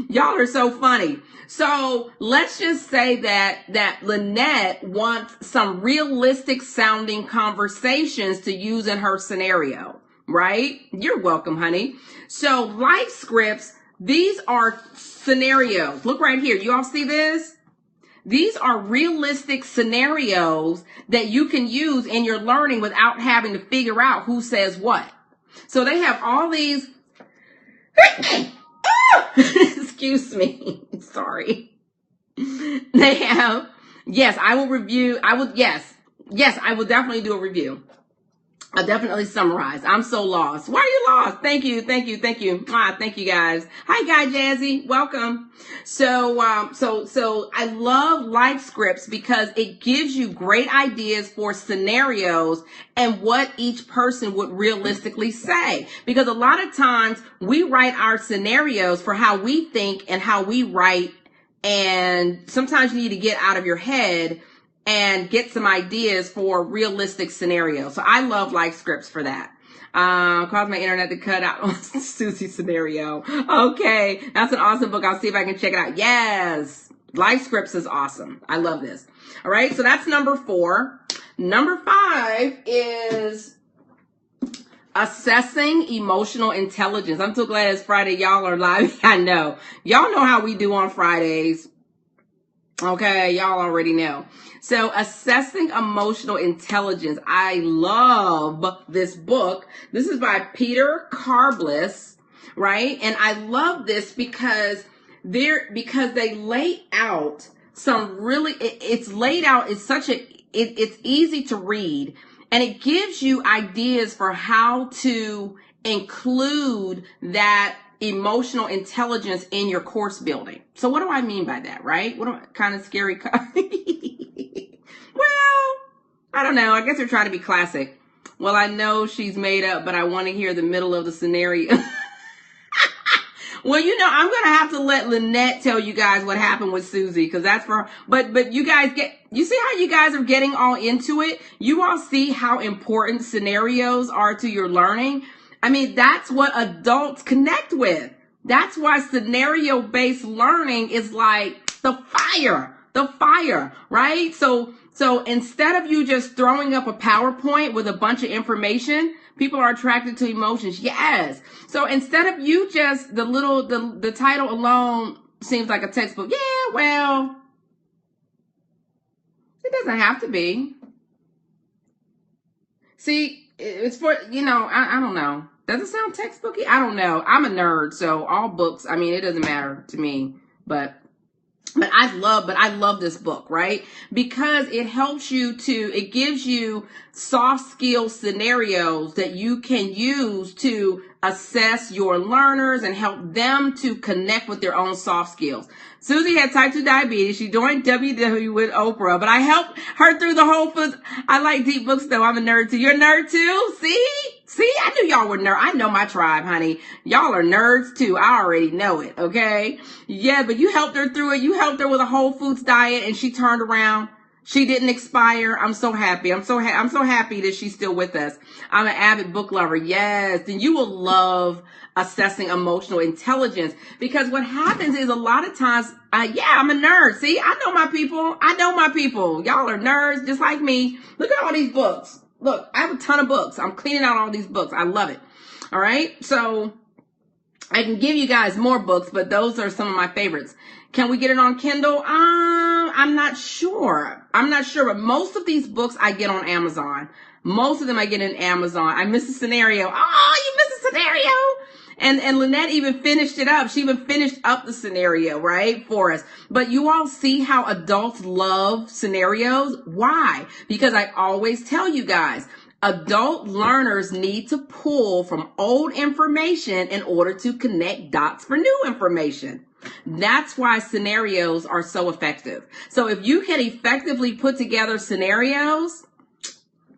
Y'all are so funny. So let's just say that Lynette wants some realistic sounding conversations to use in her scenario. Right? You're welcome, honey. So Life Scripts, these are scenarios. Look right here. You all see this? These are realistic scenarios that you can use in your learning without having to figure out who says what. So they have all these. Excuse me. Sorry. They have, yes, I will review. Yes, I will definitely do a review. I'll definitely summarize. I'm so lost. Why are you lost? Thank you. Thank you guys. Hi, Guy Jazzy. Welcome. So I love Life Scripts because it gives you great ideas for scenarios and what each person would realistically say. Because a lot of times we write our scenarios for how we think and how we write. And sometimes you need to get out of your head and get some ideas for realistic scenarios. So I love Life Scripts for that. Caused my internet to cut out on Susie's scenario. Okay, that's an awesome book. I'll see if I can check it out. Yes, Life Scripts is awesome. I love this. All right, so that's number 4. Number 5 is assessing emotional intelligence. I'm so glad it's Friday. Y'all are live. I know. Y'all know how we do on Fridays. Okay, y'all already know. So assessing emotional intelligence. I love this book. This is by Peter Carbliss, right? And I love this because they lay out some really, it's laid out, it's easy to read, and it gives you ideas for how to include that emotional intelligence in your course building. So what do I mean by that, right? What kind of scary? Well, I don't know. I guess they're trying to be classic. Well, I know she's made up, but I want to hear the middle of the scenario. Well, I'm going to have to let Lynette tell you guys what happened with Susie, because that's for her. But you guys you see how you guys are getting all into it? You all see how important scenarios are to your learning? I mean, that's what adults connect with. That's why scenario-based learning is like the fire, right? So So instead of you just throwing up a PowerPoint with a bunch of information, people are attracted to emotions. Yes. So instead of you just the title alone seems like a textbook. Yeah, well, it doesn't have to be. See, it's for, I don't know. Does it sound textbooky? I don't know. I'm a nerd, so all books, I mean, it doesn't matter to me, but I love this book, right? Because it gives you soft skill scenarios that you can use to assess your learners and help them to connect with their own soft skills. Susie had type 2 diabetes. She joined WW with Oprah, but I helped her through the Whole Foods. I like deep books though. I'm a nerd too. You're a nerd too? See, I knew y'all were nerds. I know my tribe, honey. Y'all are nerds too. I already know it. Okay. Yeah, but you helped her through it. You helped her with a Whole Foods diet and she turned around. She didn't expire. I'm so happy. I'm so happy that she's still with us. I'm an avid book lover. Yes. And you will love assessing emotional intelligence, because what happens is a lot of times, I'm a nerd. See, I know my people. Y'all are nerds just like me. Look at all these books. Look, I have a ton of books. I'm cleaning out all these books. I love it. All right. So I can give you guys more books, but those are some of my favorites. Can we get it on Kindle? I'm not sure. But most of these books I get on Amazon. Most of them I get in Amazon. I missed a scenario. Oh, you missed a scenario. And Lynette even finished it up. She even finished up the scenario, right, for us. But you all see how adults love scenarios? Why? Because I always tell you guys, adult learners need to pull from old information in order to connect dots for new information. That's why scenarios are so effective. So if you can effectively put together scenarios,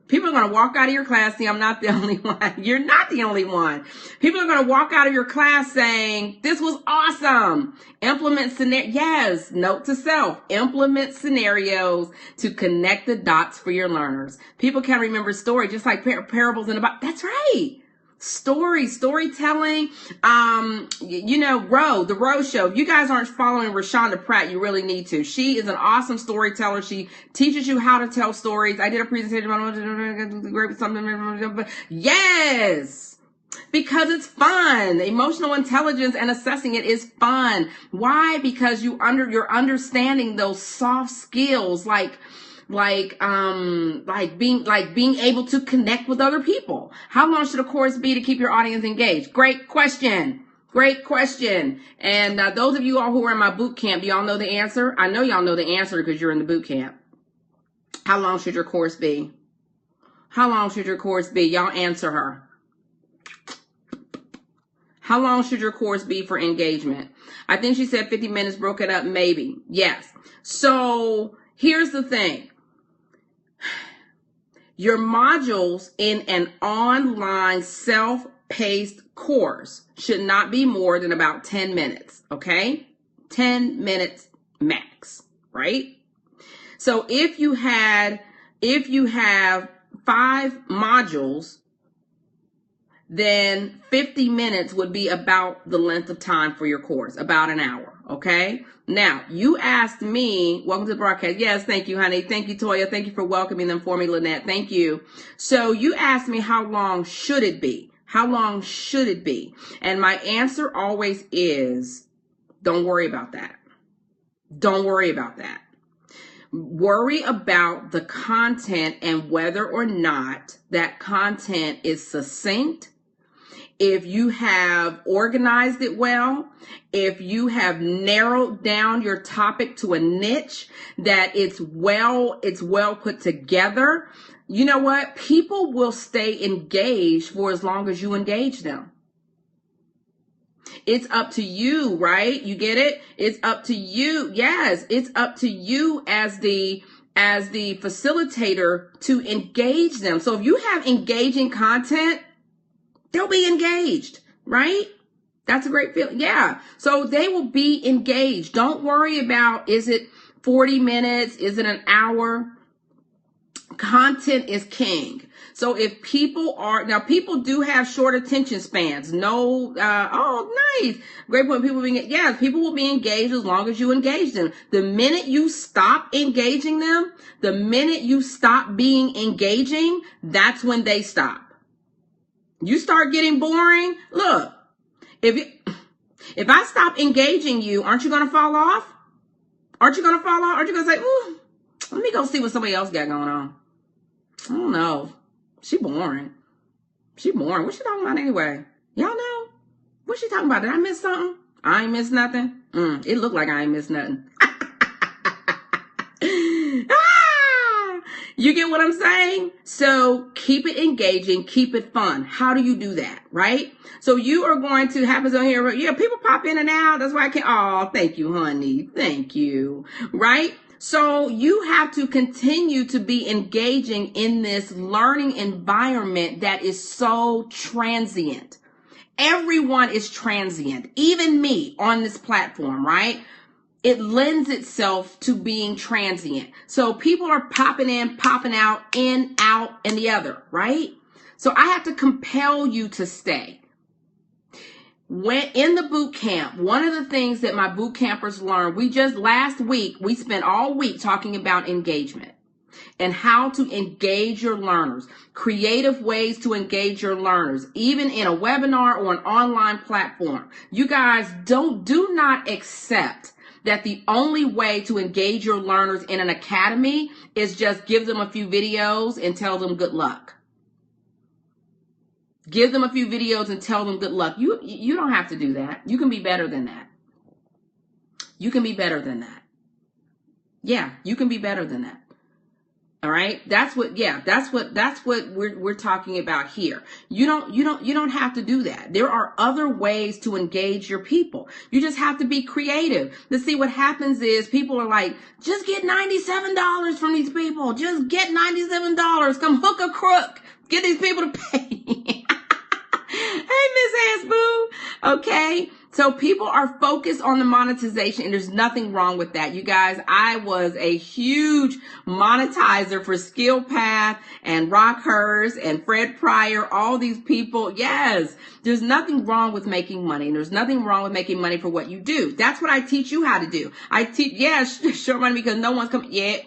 people are going to walk out of your class. See, I'm not the only one. You're not the only one. People are going to walk out of your class saying, this was awesome. Implement scenarios. Yes, note to self. Implement scenarios to connect the dots for your learners. People can remember stories just like parables in the Bible. That's right. Storytelling, the Roe Show. If you guys aren't following Rashonda Pratt, you really need to. She is an awesome storyteller. She teaches you how to tell stories. I did a presentation about something. Yes, because it's fun. Emotional intelligence and assessing it is fun. Why? Because you're understanding those soft skills like being able to connect with other people. How long should a course be to keep your audience engaged? Great question. And those of you all who are in my boot camp, do y'all know the answer? I know y'all know the answer because you're in the boot camp. How long should your course be? Y'all answer her. How long should your course be for engagement? I think she said 50 minutes, broke it up, maybe. Yes. So here's the thing. Your modules in an online self-paced course should not be more than about 10 minutes, okay? 10 minutes max, right? So if you have 5 modules, then 50 minutes would be about the length of time for your course, about an hour, okay? Now, you asked me, welcome to the broadcast. Yes, thank you, honey. Thank you, Toya. Thank you for welcoming them for me, Lynette. Thank you. So you asked me, how long should it be? And my answer always is, don't worry about that. Worry about the content and whether or not that content is succinct. If you have organized it well, if you have narrowed down your topic to a niche, that it's well put together, you know what? People will stay engaged for as long as you engage them. It's up to you, right? You get it? It's up to you. Yes, it's up to you as the facilitator to engage them. So if you have engaging content, they'll be engaged, right? That's a great feeling. Yeah. So they will be engaged. Don't worry about, is it 40 minutes? Is it an hour? Content is king. So if people are, now people do have short attention spans. No, oh, nice. Great point. People will be engaged as long as you engage them. The minute you stop engaging them, the minute you stop being engaging, that's when they stop. You start getting boring. Look, if I stop engaging you, aren't you going to fall off? Aren't you going to fall off? Aren't you going to say, ooh, let me go see what somebody else got going on? I don't know. She boring. She boring. What she talking about anyway? Y'all know? What she talking about? Did I miss something? I ain't missed nothing. It looked like I ain't missed nothing. You get what I'm saying? So keep it engaging, keep it fun. How do you do that, right? So you are going to have us on here. Yeah, people pop in and out. That's why I can't. Oh, thank you, honey. Thank you. Right? So you have to continue to be engaging in this learning environment that is so transient. Everyone is transient, even me on this platform, right? It lends itself to being transient. So people are popping in, popping out, in, out, and the other, right? So I have to compel you to stay. When in the boot camp, one of the things that my boot campers learned, last week, we spent all week talking about engagement and how to engage your learners, creative ways to engage your learners, even in a webinar or an online platform. You guys do not accept that the only way to engage your learners in an academy is just give them a few videos and tell them good luck. Give them a few videos and tell them good luck. You don't have to do that. You can be better than that. You can be better than that. Yeah, you can be better than that. All right. That's what we're talking about here. You don't have to do that. There are other ways to engage your people. You just have to be creative. Let's see what happens is people are like, just get $97 from these people. Just get $97. Come hook a crook. Get these people to pay. Hey, Miss Ass Boo. Okay. So people are focused on the monetization, and there's nothing wrong with that. You guys, I was a huge monetizer for SkillPath and Rockhurst and Fred Pryor, all these people. Yes, there's nothing wrong with making money, and there's nothing wrong with making money for what you do. That's what I teach you how to do. I teach, short money because no one's coming yet.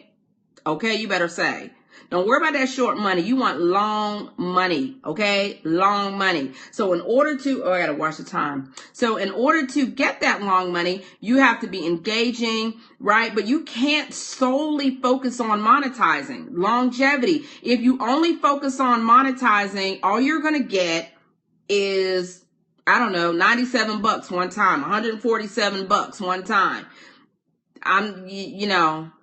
Okay, you better say. Don't worry about that short money. You want long money, okay? Long money. So in order to, I gotta watch the time. So in order to get that long money, you have to be engaging, right? But you can't solely focus on monetizing. Longevity. If you only focus on monetizing, all you're gonna get is, I don't know, $97 one time, $147 one time.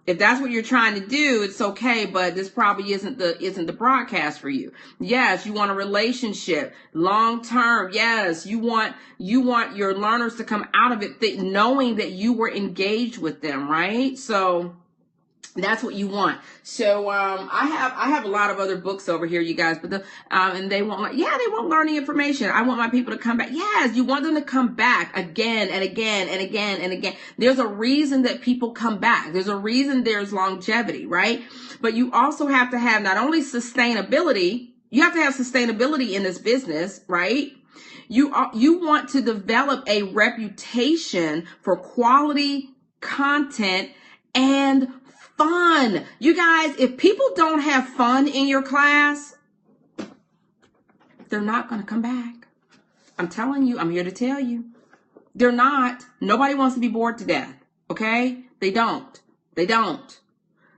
If that's what you're trying to do, it's okay, but this probably isn't the broadcast for you. Yes, you want a relationship, long term. Yes, you want your learners to come out of it knowing that you were engaged with them, right? So that's what you want. So I have a lot of other books over here, you guys, but and they want learning information. I want my people to come back. Yes, you want them to come back again and again and again and again. There's a reason that people come back. There's a reason there's longevity, right? But you also have to have not only sustainability, you have to have sustainability in this business, right? You want to develop a reputation for quality content and fun. You guys, if people don't have fun in your class, they're not going to come back. I'm telling you, I'm here to tell you. They're not. Nobody wants to be bored to death. Okay? They don't.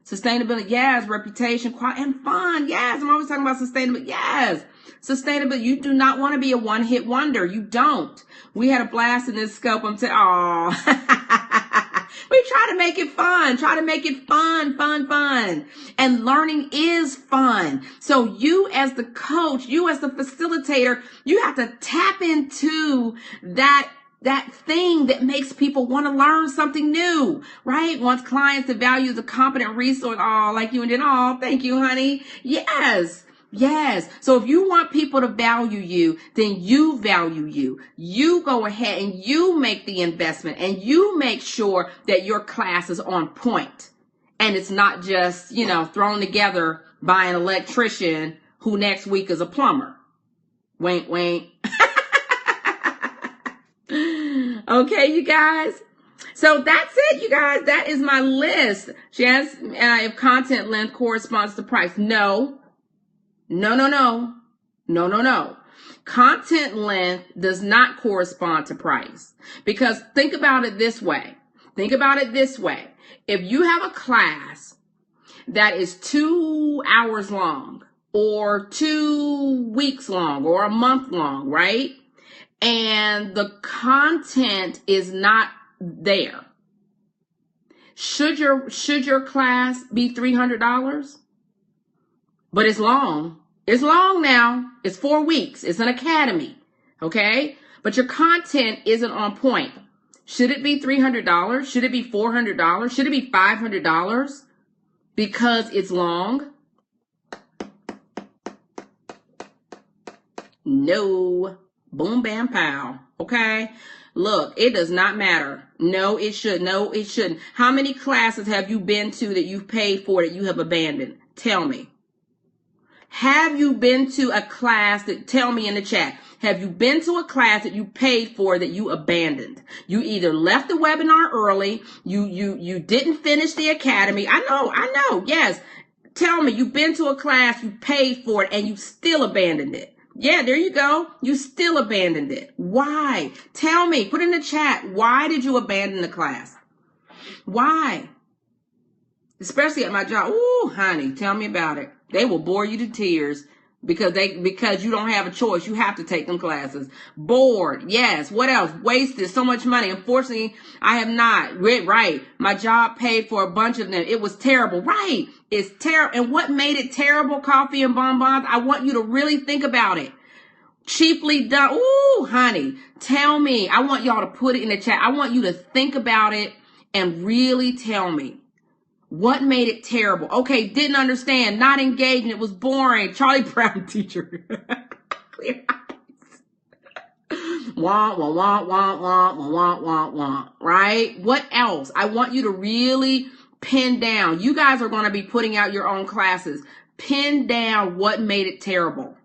Sustainability, yes. Reputation, quality, and fun. Yes. I'm always talking about sustainability. Yes. Sustainability. You do not want to be a one-hit wonder. You don't. We had a blast in this scope. I'm saying, we try to make it fun. Try to make it fun. And learning is fun. So you as the coach, you as the facilitator, you have to tap into that thing that makes people want to learn something new, right? Wants clients to value the competent resource. Oh, like you and then, oh, thank you, honey. Yes. So if you want people to value you, then you value you. You go ahead and you make the investment and you make sure that your class is on point. And it's not just, thrown together by an electrician who next week is a plumber. Wink, wink. Okay, you guys. So that's it, you guys. That is my list. She asks if content length corresponds to price. No. No. Content length does not correspond to price. Because think about it this way. If you have a class that is 2 hours long or 2 weeks long or a month long, right? And the content is not there. Should your class be $300? But it's long. It's long now. It's 4 weeks. It's an academy. Okay? But your content isn't on point. Should it be $300? Should it be $400? Should it be $500? Because it's long? No. Boom, bam, pow. Okay? Look, it does not matter. No, it should. No, it shouldn't. How many classes have you been to that you've paid for that you have abandoned? Tell me. Have you been to a class that, tell me in the chat, have you been to a class that you paid for that you abandoned? You either left the webinar early, you didn't finish the academy. I know. Yes. Tell me, you've been to a class, you paid for it, and you still abandoned it. Yeah, there you go. You still abandoned it. Why? Tell me. Put in the chat. Why did you abandon the class? Why? Especially at my job. Ooh, honey, tell me about it. They will bore you to tears because you don't have a choice. You have to take them classes. Bored. Yes. What else? Wasted so much money. Unfortunately, I have not. Right. My job paid for a bunch of them. It was terrible. Right. It's terrible. And what made it terrible, Coffee and Bonbons? I want you to really think about it. Cheaply done. Ooh, honey, tell me. I want y'all to put it in the chat. I want you to think about it and really tell me. What made it terrible? Okay, didn't understand. Not engaging. It was boring. Charlie Brown teacher. Clear eyes. Want. Right? What else? I want you to really pin down. You guys are going to be putting out your own classes. Pin down what made it terrible.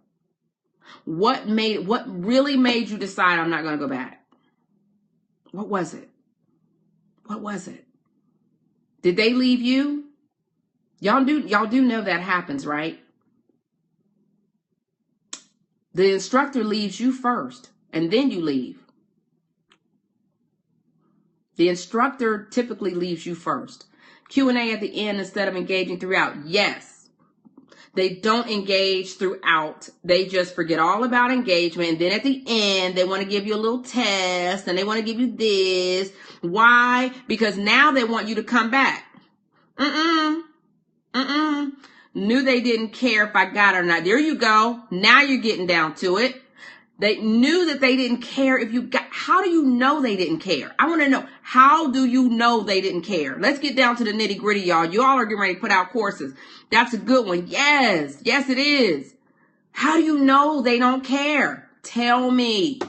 What really made you decide I'm not going to go back? What was it? Did they leave you? Y'all do know that happens, right? The instructor leaves you first, and then you leave. The instructor typically leaves you first. Q&A at the end instead of engaging throughout. Yes. They don't engage throughout. They just forget all about engagement. And then at the end, they want to give you a little test and they want to give you this. Why? Because now they want you to come back. Knew they didn't care if I got it or not. There you go. Now you're getting down to it. They knew that they didn't care if you got. How do you know they didn't care? I want to know. How do you know they didn't care? Let's get down to the nitty gritty, y'all. You all are getting ready to put out courses. That's a good one. Yes, it is. How do you know they don't care? Tell me.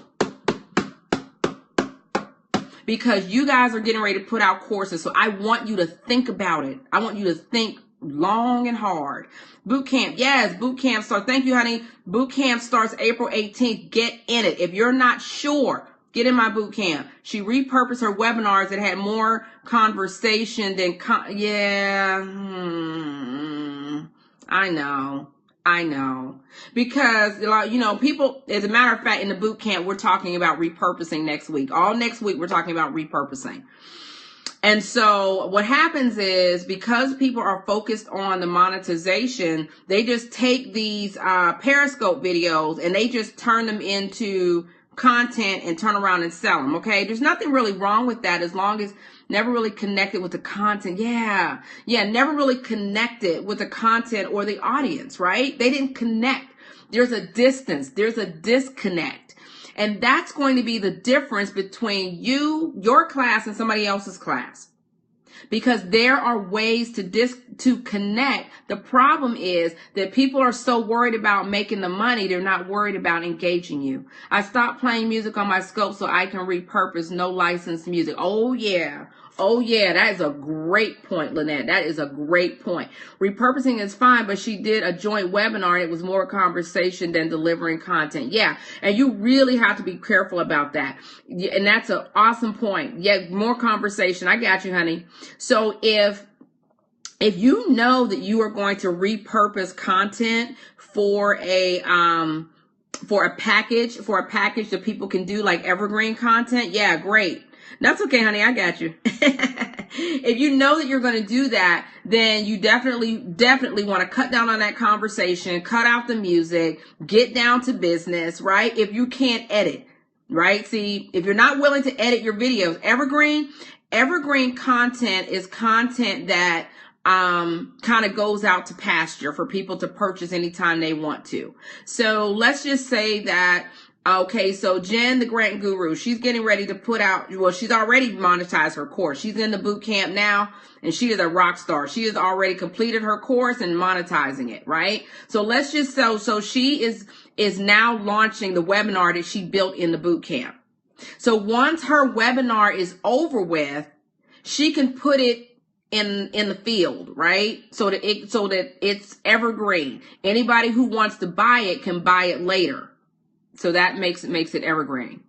Because you guys are getting ready to put out courses. So I want you to think about it. I want you to think long and hard. Boot camp. Yes, boot camp starts. Thank you, honey. Boot camp starts April 18th. Get in it. If you're not sure, get in my boot camp. She repurposed her webinars that had more conversation than, I know. Because, people, as a matter of fact, in the boot camp, we're talking about repurposing next week. All next week, we're talking about repurposing. And so what happens is because people are focused on the monetization, they just take these Periscope videos and they just turn them into content and turn around and sell them. Okay. There's nothing really wrong with that as long as never really connected with the content. Yeah. Never really connected with the content or the audience, right? They didn't connect. There's a distance. There's a disconnect. And that's going to be the difference between your class and somebody else's class. Because there are ways to connect. The problem is that people are so worried about making the money, they're not worried about engaging you. I stopped playing music on my scope so I can repurpose no licensed music. Oh yeah. Oh yeah, that is a great point, Lynette. That is a great point. Repurposing is fine, but she did a joint webinar and it was more conversation than delivering content. Yeah, and you really have to be careful about that. And that's an awesome point. Yeah, more conversation. I got you, honey. So if you know that you are going to repurpose content for a package that people can do like evergreen content, yeah, great. That's okay, honey. I got you. If you know that you're going to do that, then you definitely want to cut down on that conversation, cut out the music, get down to business, right? If you can't edit, right? See, if you're not willing to edit your videos, evergreen content is content that kind of goes out to pasture for people to purchase anytime they want to. So let's just say that, okay, so Jen, the Grant Guru, she's getting ready to put out, well, she's already monetized her course. She's in the boot camp now, and she is a rock star. She has already completed her course and monetizing it, right? So let's just, so she is now launching the webinar that she built in the boot camp. So once her webinar is over with, she can put it in the field, right? So that it's evergreen. Anybody who wants to buy it can buy it later. So that makes it evergreen.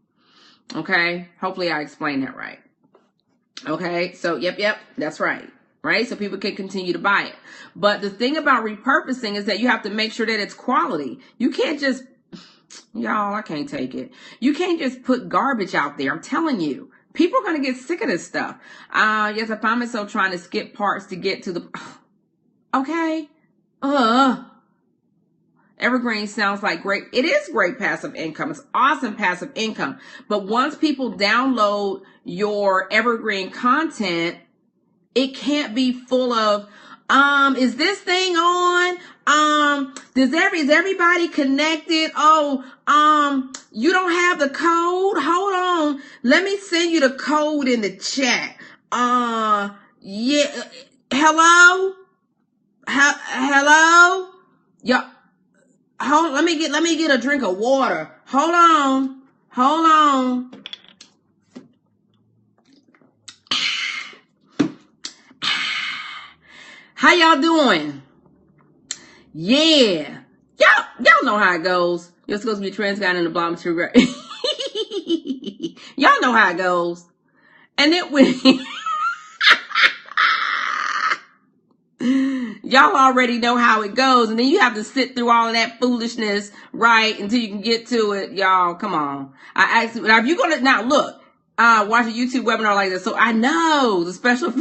Okay? Hopefully I explained that right. Okay? So yep, that's right. Right? So people can continue to buy it. But the thing about repurposing is that you have to make sure that it's quality. You can't just, y'all, I can't take it. You can't just put garbage out there. I'm telling you. People are going to get sick of this stuff. Yes, I find myself trying to skip parts to get to the, okay. Evergreen sounds like great. It is great passive income. It's awesome passive income. But once people download your evergreen content, it can't be full of, is this thing on? Is everybody connected? Oh, you don't have the code? Hold on. Let me send you the code in the chat. Yeah. Hello? Hello? Yeah. Hold on. Let me get a drink of water. Hold on. How y'all doing? Yeah. Y'all know how it goes. You're supposed to be trans guy in the bottom tree. Y'all know how it goes. And then when y'all already know how it goes, and then you have to sit through all of that foolishness, right, until you can get to it. Y'all, come on. I asked, now if you're gonna now look, watch a YouTube webinar like this, so I know the special.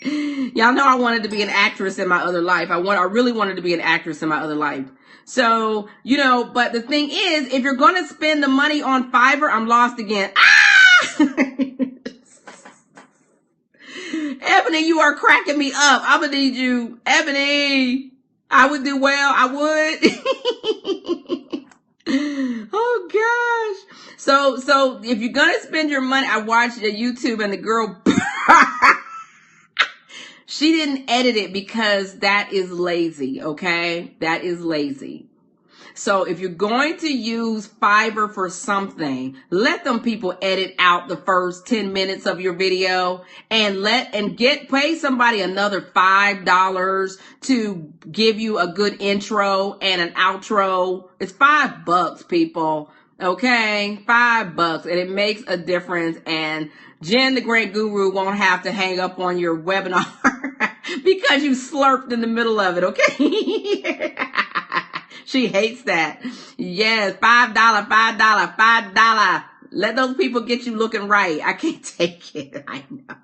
Y'all know I wanted to be an actress in my other life. I really wanted to be an actress in my other life. So, but the thing is, if you're going to spend the money on Fiverr, I'm lost again. Ebony, you are cracking me up. I'm going to need you. Ebony, I would do well. I would. Oh, gosh. So if you're going to spend your money, I watched a YouTube and the girl... She didn't edit it because that is lazy, okay? That is lazy. So if you're going to use Fiverr for something, let them people edit out the first 10 minutes of your video and pay somebody another $5 to give you a good intro and an outro. It's $5, people. Okay? $5, and it makes a difference. And Jen, the Grant Guru, won't have to hang up on your webinar because you slurped in the middle of it, okay? She hates that. Yes, $5. Let those people get you looking right. I can't take it. I know.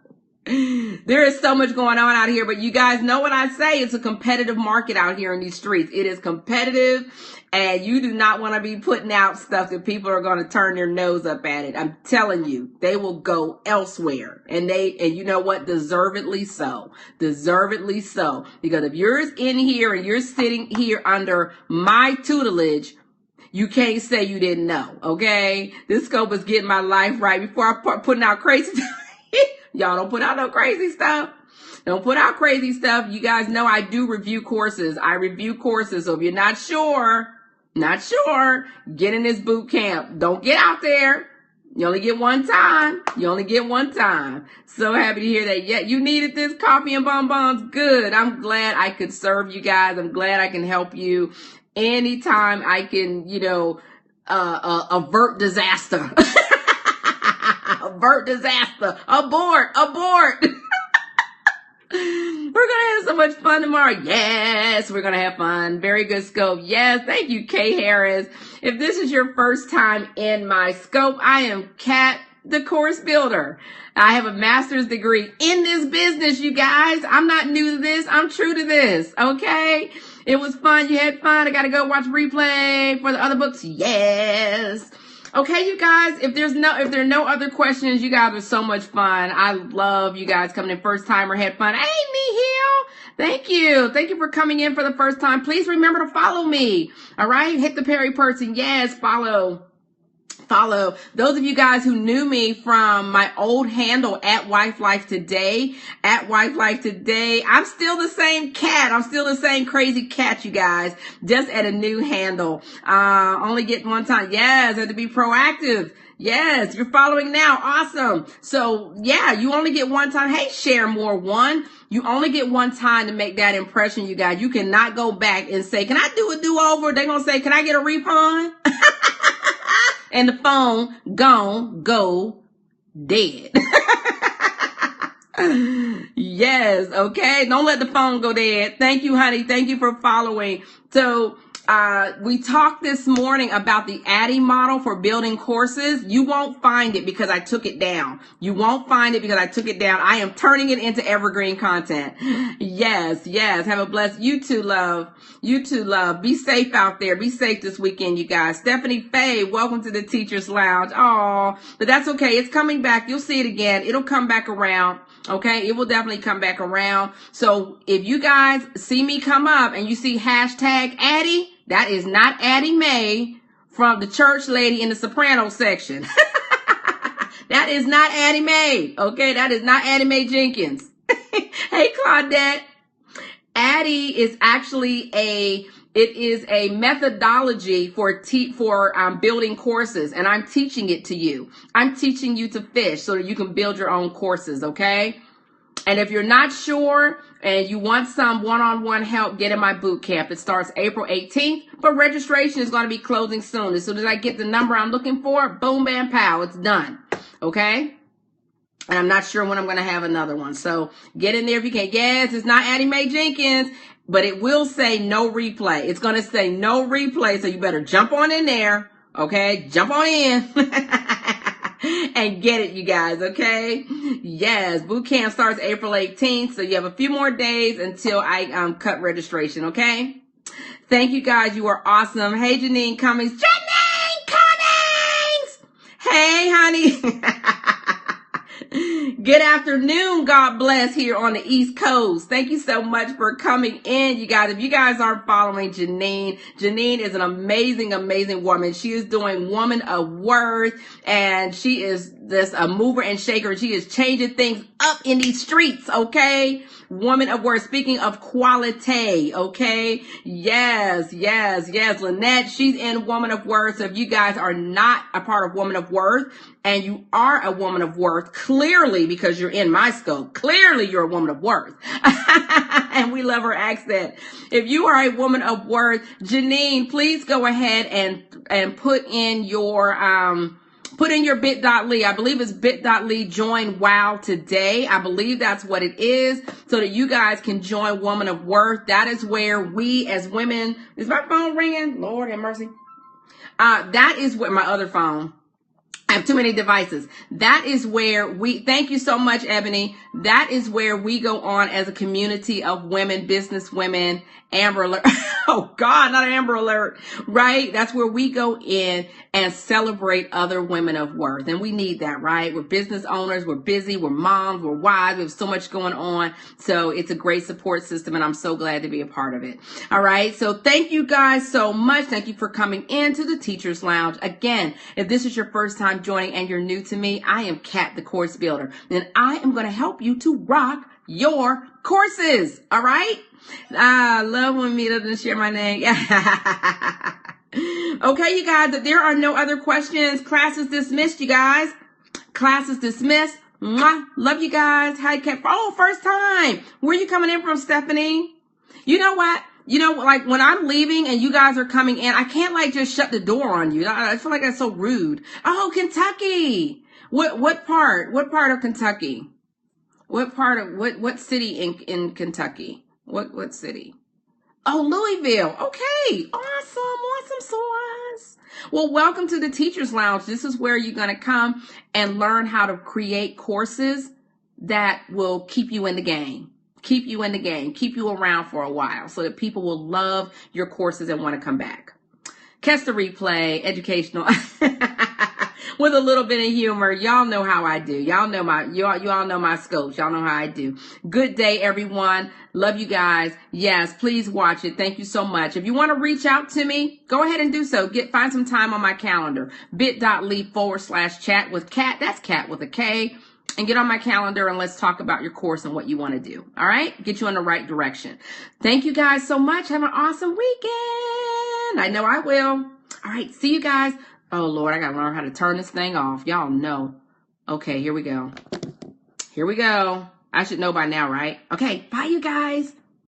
There is so much going on out here, but you guys know what I say. It's a competitive market out here in these streets. It is competitive, and you do not want to be putting out stuff that people are going to turn their nose up at it. I'm telling you, they will go elsewhere, and you know what? Deservedly so. Deservedly so. Because if you're in here and you're sitting here under my tutelage, you can't say you didn't know, okay? This scope is getting my life right before I putting out crazy stuff. Y'all don't put out no crazy stuff. Don't put out crazy stuff. You guys know I do review courses. I review courses. So if you're not sure, get in this boot camp. Don't get out there. You only get one time. You only get one time. So happy to hear that. Yeah, you needed this coffee and bonbons. Good. I'm glad I could serve you guys. I'm glad I can help you anytime I can, avert disaster. Avert disaster. Abort. We're going to have so much fun tomorrow. Yes, we're going to have fun. Very good scope. Yes, thank you, Kay Harris. If this is your first time in my scope, I am Kat, the course builder. I have a master's degree in this business, you guys. I'm not new to this. I'm true to this. Okay. It was fun. You had fun. I got to go watch replay for the other books. Yes. Okay, you guys, if there are no other questions, you guys are so much fun. I love you guys coming in first time or had fun. Hey, Nihil, thank you. Thank you for coming in for the first time. Please remember to follow me. All right, hit the Perry person. Yes, follow. Those of you guys who knew me from my old handle at Wife Life Today, I'm still the same cat. I'm still the same crazy cat, you guys, just at a new handle. Only get one time. Yes, I had to be proactive. Yes, you're following now. Awesome. So yeah, you only get one time. Hey, share more one. You only get one time to make that impression, you guys. You cannot go back and say, can I do a do-over? They're going to say, can I get a refund? And the phone go dead. Yes, okay. Don't let the phone go dead. Thank you, honey. Thank you for following. So we talked this morning about the Addie model for building courses. You won't find it because I took it down. I am turning it into evergreen content. Yes. Have a blessed, you too, love. Be safe out there. Be safe this weekend, you guys. Stephanie Faye, welcome to the Teachers Lounge. Oh, but that's okay. It's coming back. You'll see it again. It'll come back around. Okay, it will definitely come back around. So if you guys see me come up and you see hashtag Addie, that is not Addie Mae from the church lady in the soprano section. That is not Addie Mae. Okay, that is not Addie Mae Jenkins. Hey, Claudette. Addie is actually a methodology for building courses, and I'm teaching it to you. I'm teaching you to fish so that you can build your own courses, okay? And if you're not sure and you want some one-on-one help, get in my boot camp. It starts April 18th, but registration is going to be closing soon. As soon as I get the number I'm looking for, boom, bam, pow, it's done, okay? And I'm not sure when I'm going to have another one. So get in there if you can. Yes, it's not Addie Mae Jenkins, but it will say no replay. It's going to say no replay. So you better jump on in there. Okay. Jump on in and get it, you guys. Okay. Yes. Boot camp starts April 18th. So you have a few more days until I cut registration. Okay. Thank you guys. You are awesome. Hey, Janine Cummings. Hey, honey. Good afternoon. God bless here on the East Coast. Thank you so much for coming in, you guys. If you guys aren't following Janine is an amazing, amazing woman. She is doing Woman of Worth, and she is a mover and shaker. She is changing things up in these streets, okay? Woman of Worth. Speaking of quality, okay? Yes. Lynette, she's in Woman of Worth. So if you guys are not a part of Woman of Worth, and you are a woman of worth, clearly, because you're in my scope, clearly you're a woman of worth. And we love her accent. If you are a woman of worth, Janine, please go ahead and put in your bit.ly. I believe it's bit.ly join WOW today. I believe that's what it is, so that you guys can join Woman of Worth. That is where we as women, is my phone ringing? Lord have mercy. That is what my other phone. I have too many devices. That is where thank you so much, Ebony. That is where we go on as a community of women, business women, Amber Alert. Oh God, not Amber Alert, right? That's where we go in and celebrate other women of worth. And we need that, right? We're business owners. We're busy. We're moms. We're wives. We have so much going on. So it's a great support system, and I'm so glad to be a part of it. All right. So thank you guys so much. Thank you for coming into the Teachers Lounge. Again, if this is your first time joining and you're new to me, I am Kat, the Course Builder, and I am going to help you to rock your courses. All right. I love when Mita doesn't share my name. Okay, you guys, if there are no other questions, class is dismissed, you guys. Class is dismissed. Mwah. Love you guys. Hi, Kat. Oh, first time. Where are you coming in from, Stephanie? You know what? You know, like when I'm leaving and you guys are coming in, I can't like just shut the door on you. I feel like that's so rude. Oh, Kentucky. What part? What part of Kentucky? What part of what city in Kentucky? What city? Oh, Louisville. Okay. Awesome sauce. Well, welcome to the Teacher's Lounge. This is where you're going to come and learn how to create courses that will keep you in the game. Keep you in the game. Keep you around for a while so that people will love your courses and want to come back. Catch the replay, educational, with a little bit of humor. Y'all know how I do. Y'all know you all know my scopes. Y'all know how I do. Good day, everyone. Love you guys. Yes, please watch it. Thank you so much. If you want to reach out to me, go ahead and do so. Find some time on my calendar. bit.ly/chat with Kat. That's Kat with a K. And get on my calendar and let's talk about your course and what you want to do. All right? Get you in the right direction. Thank you guys so much. Have an awesome weekend. I know I will. All right. See you guys. Oh, Lord, I got to learn how to turn this thing off. Y'all know. Okay, here we go. Here we go. I should know by now, right? Okay. Bye, you guys.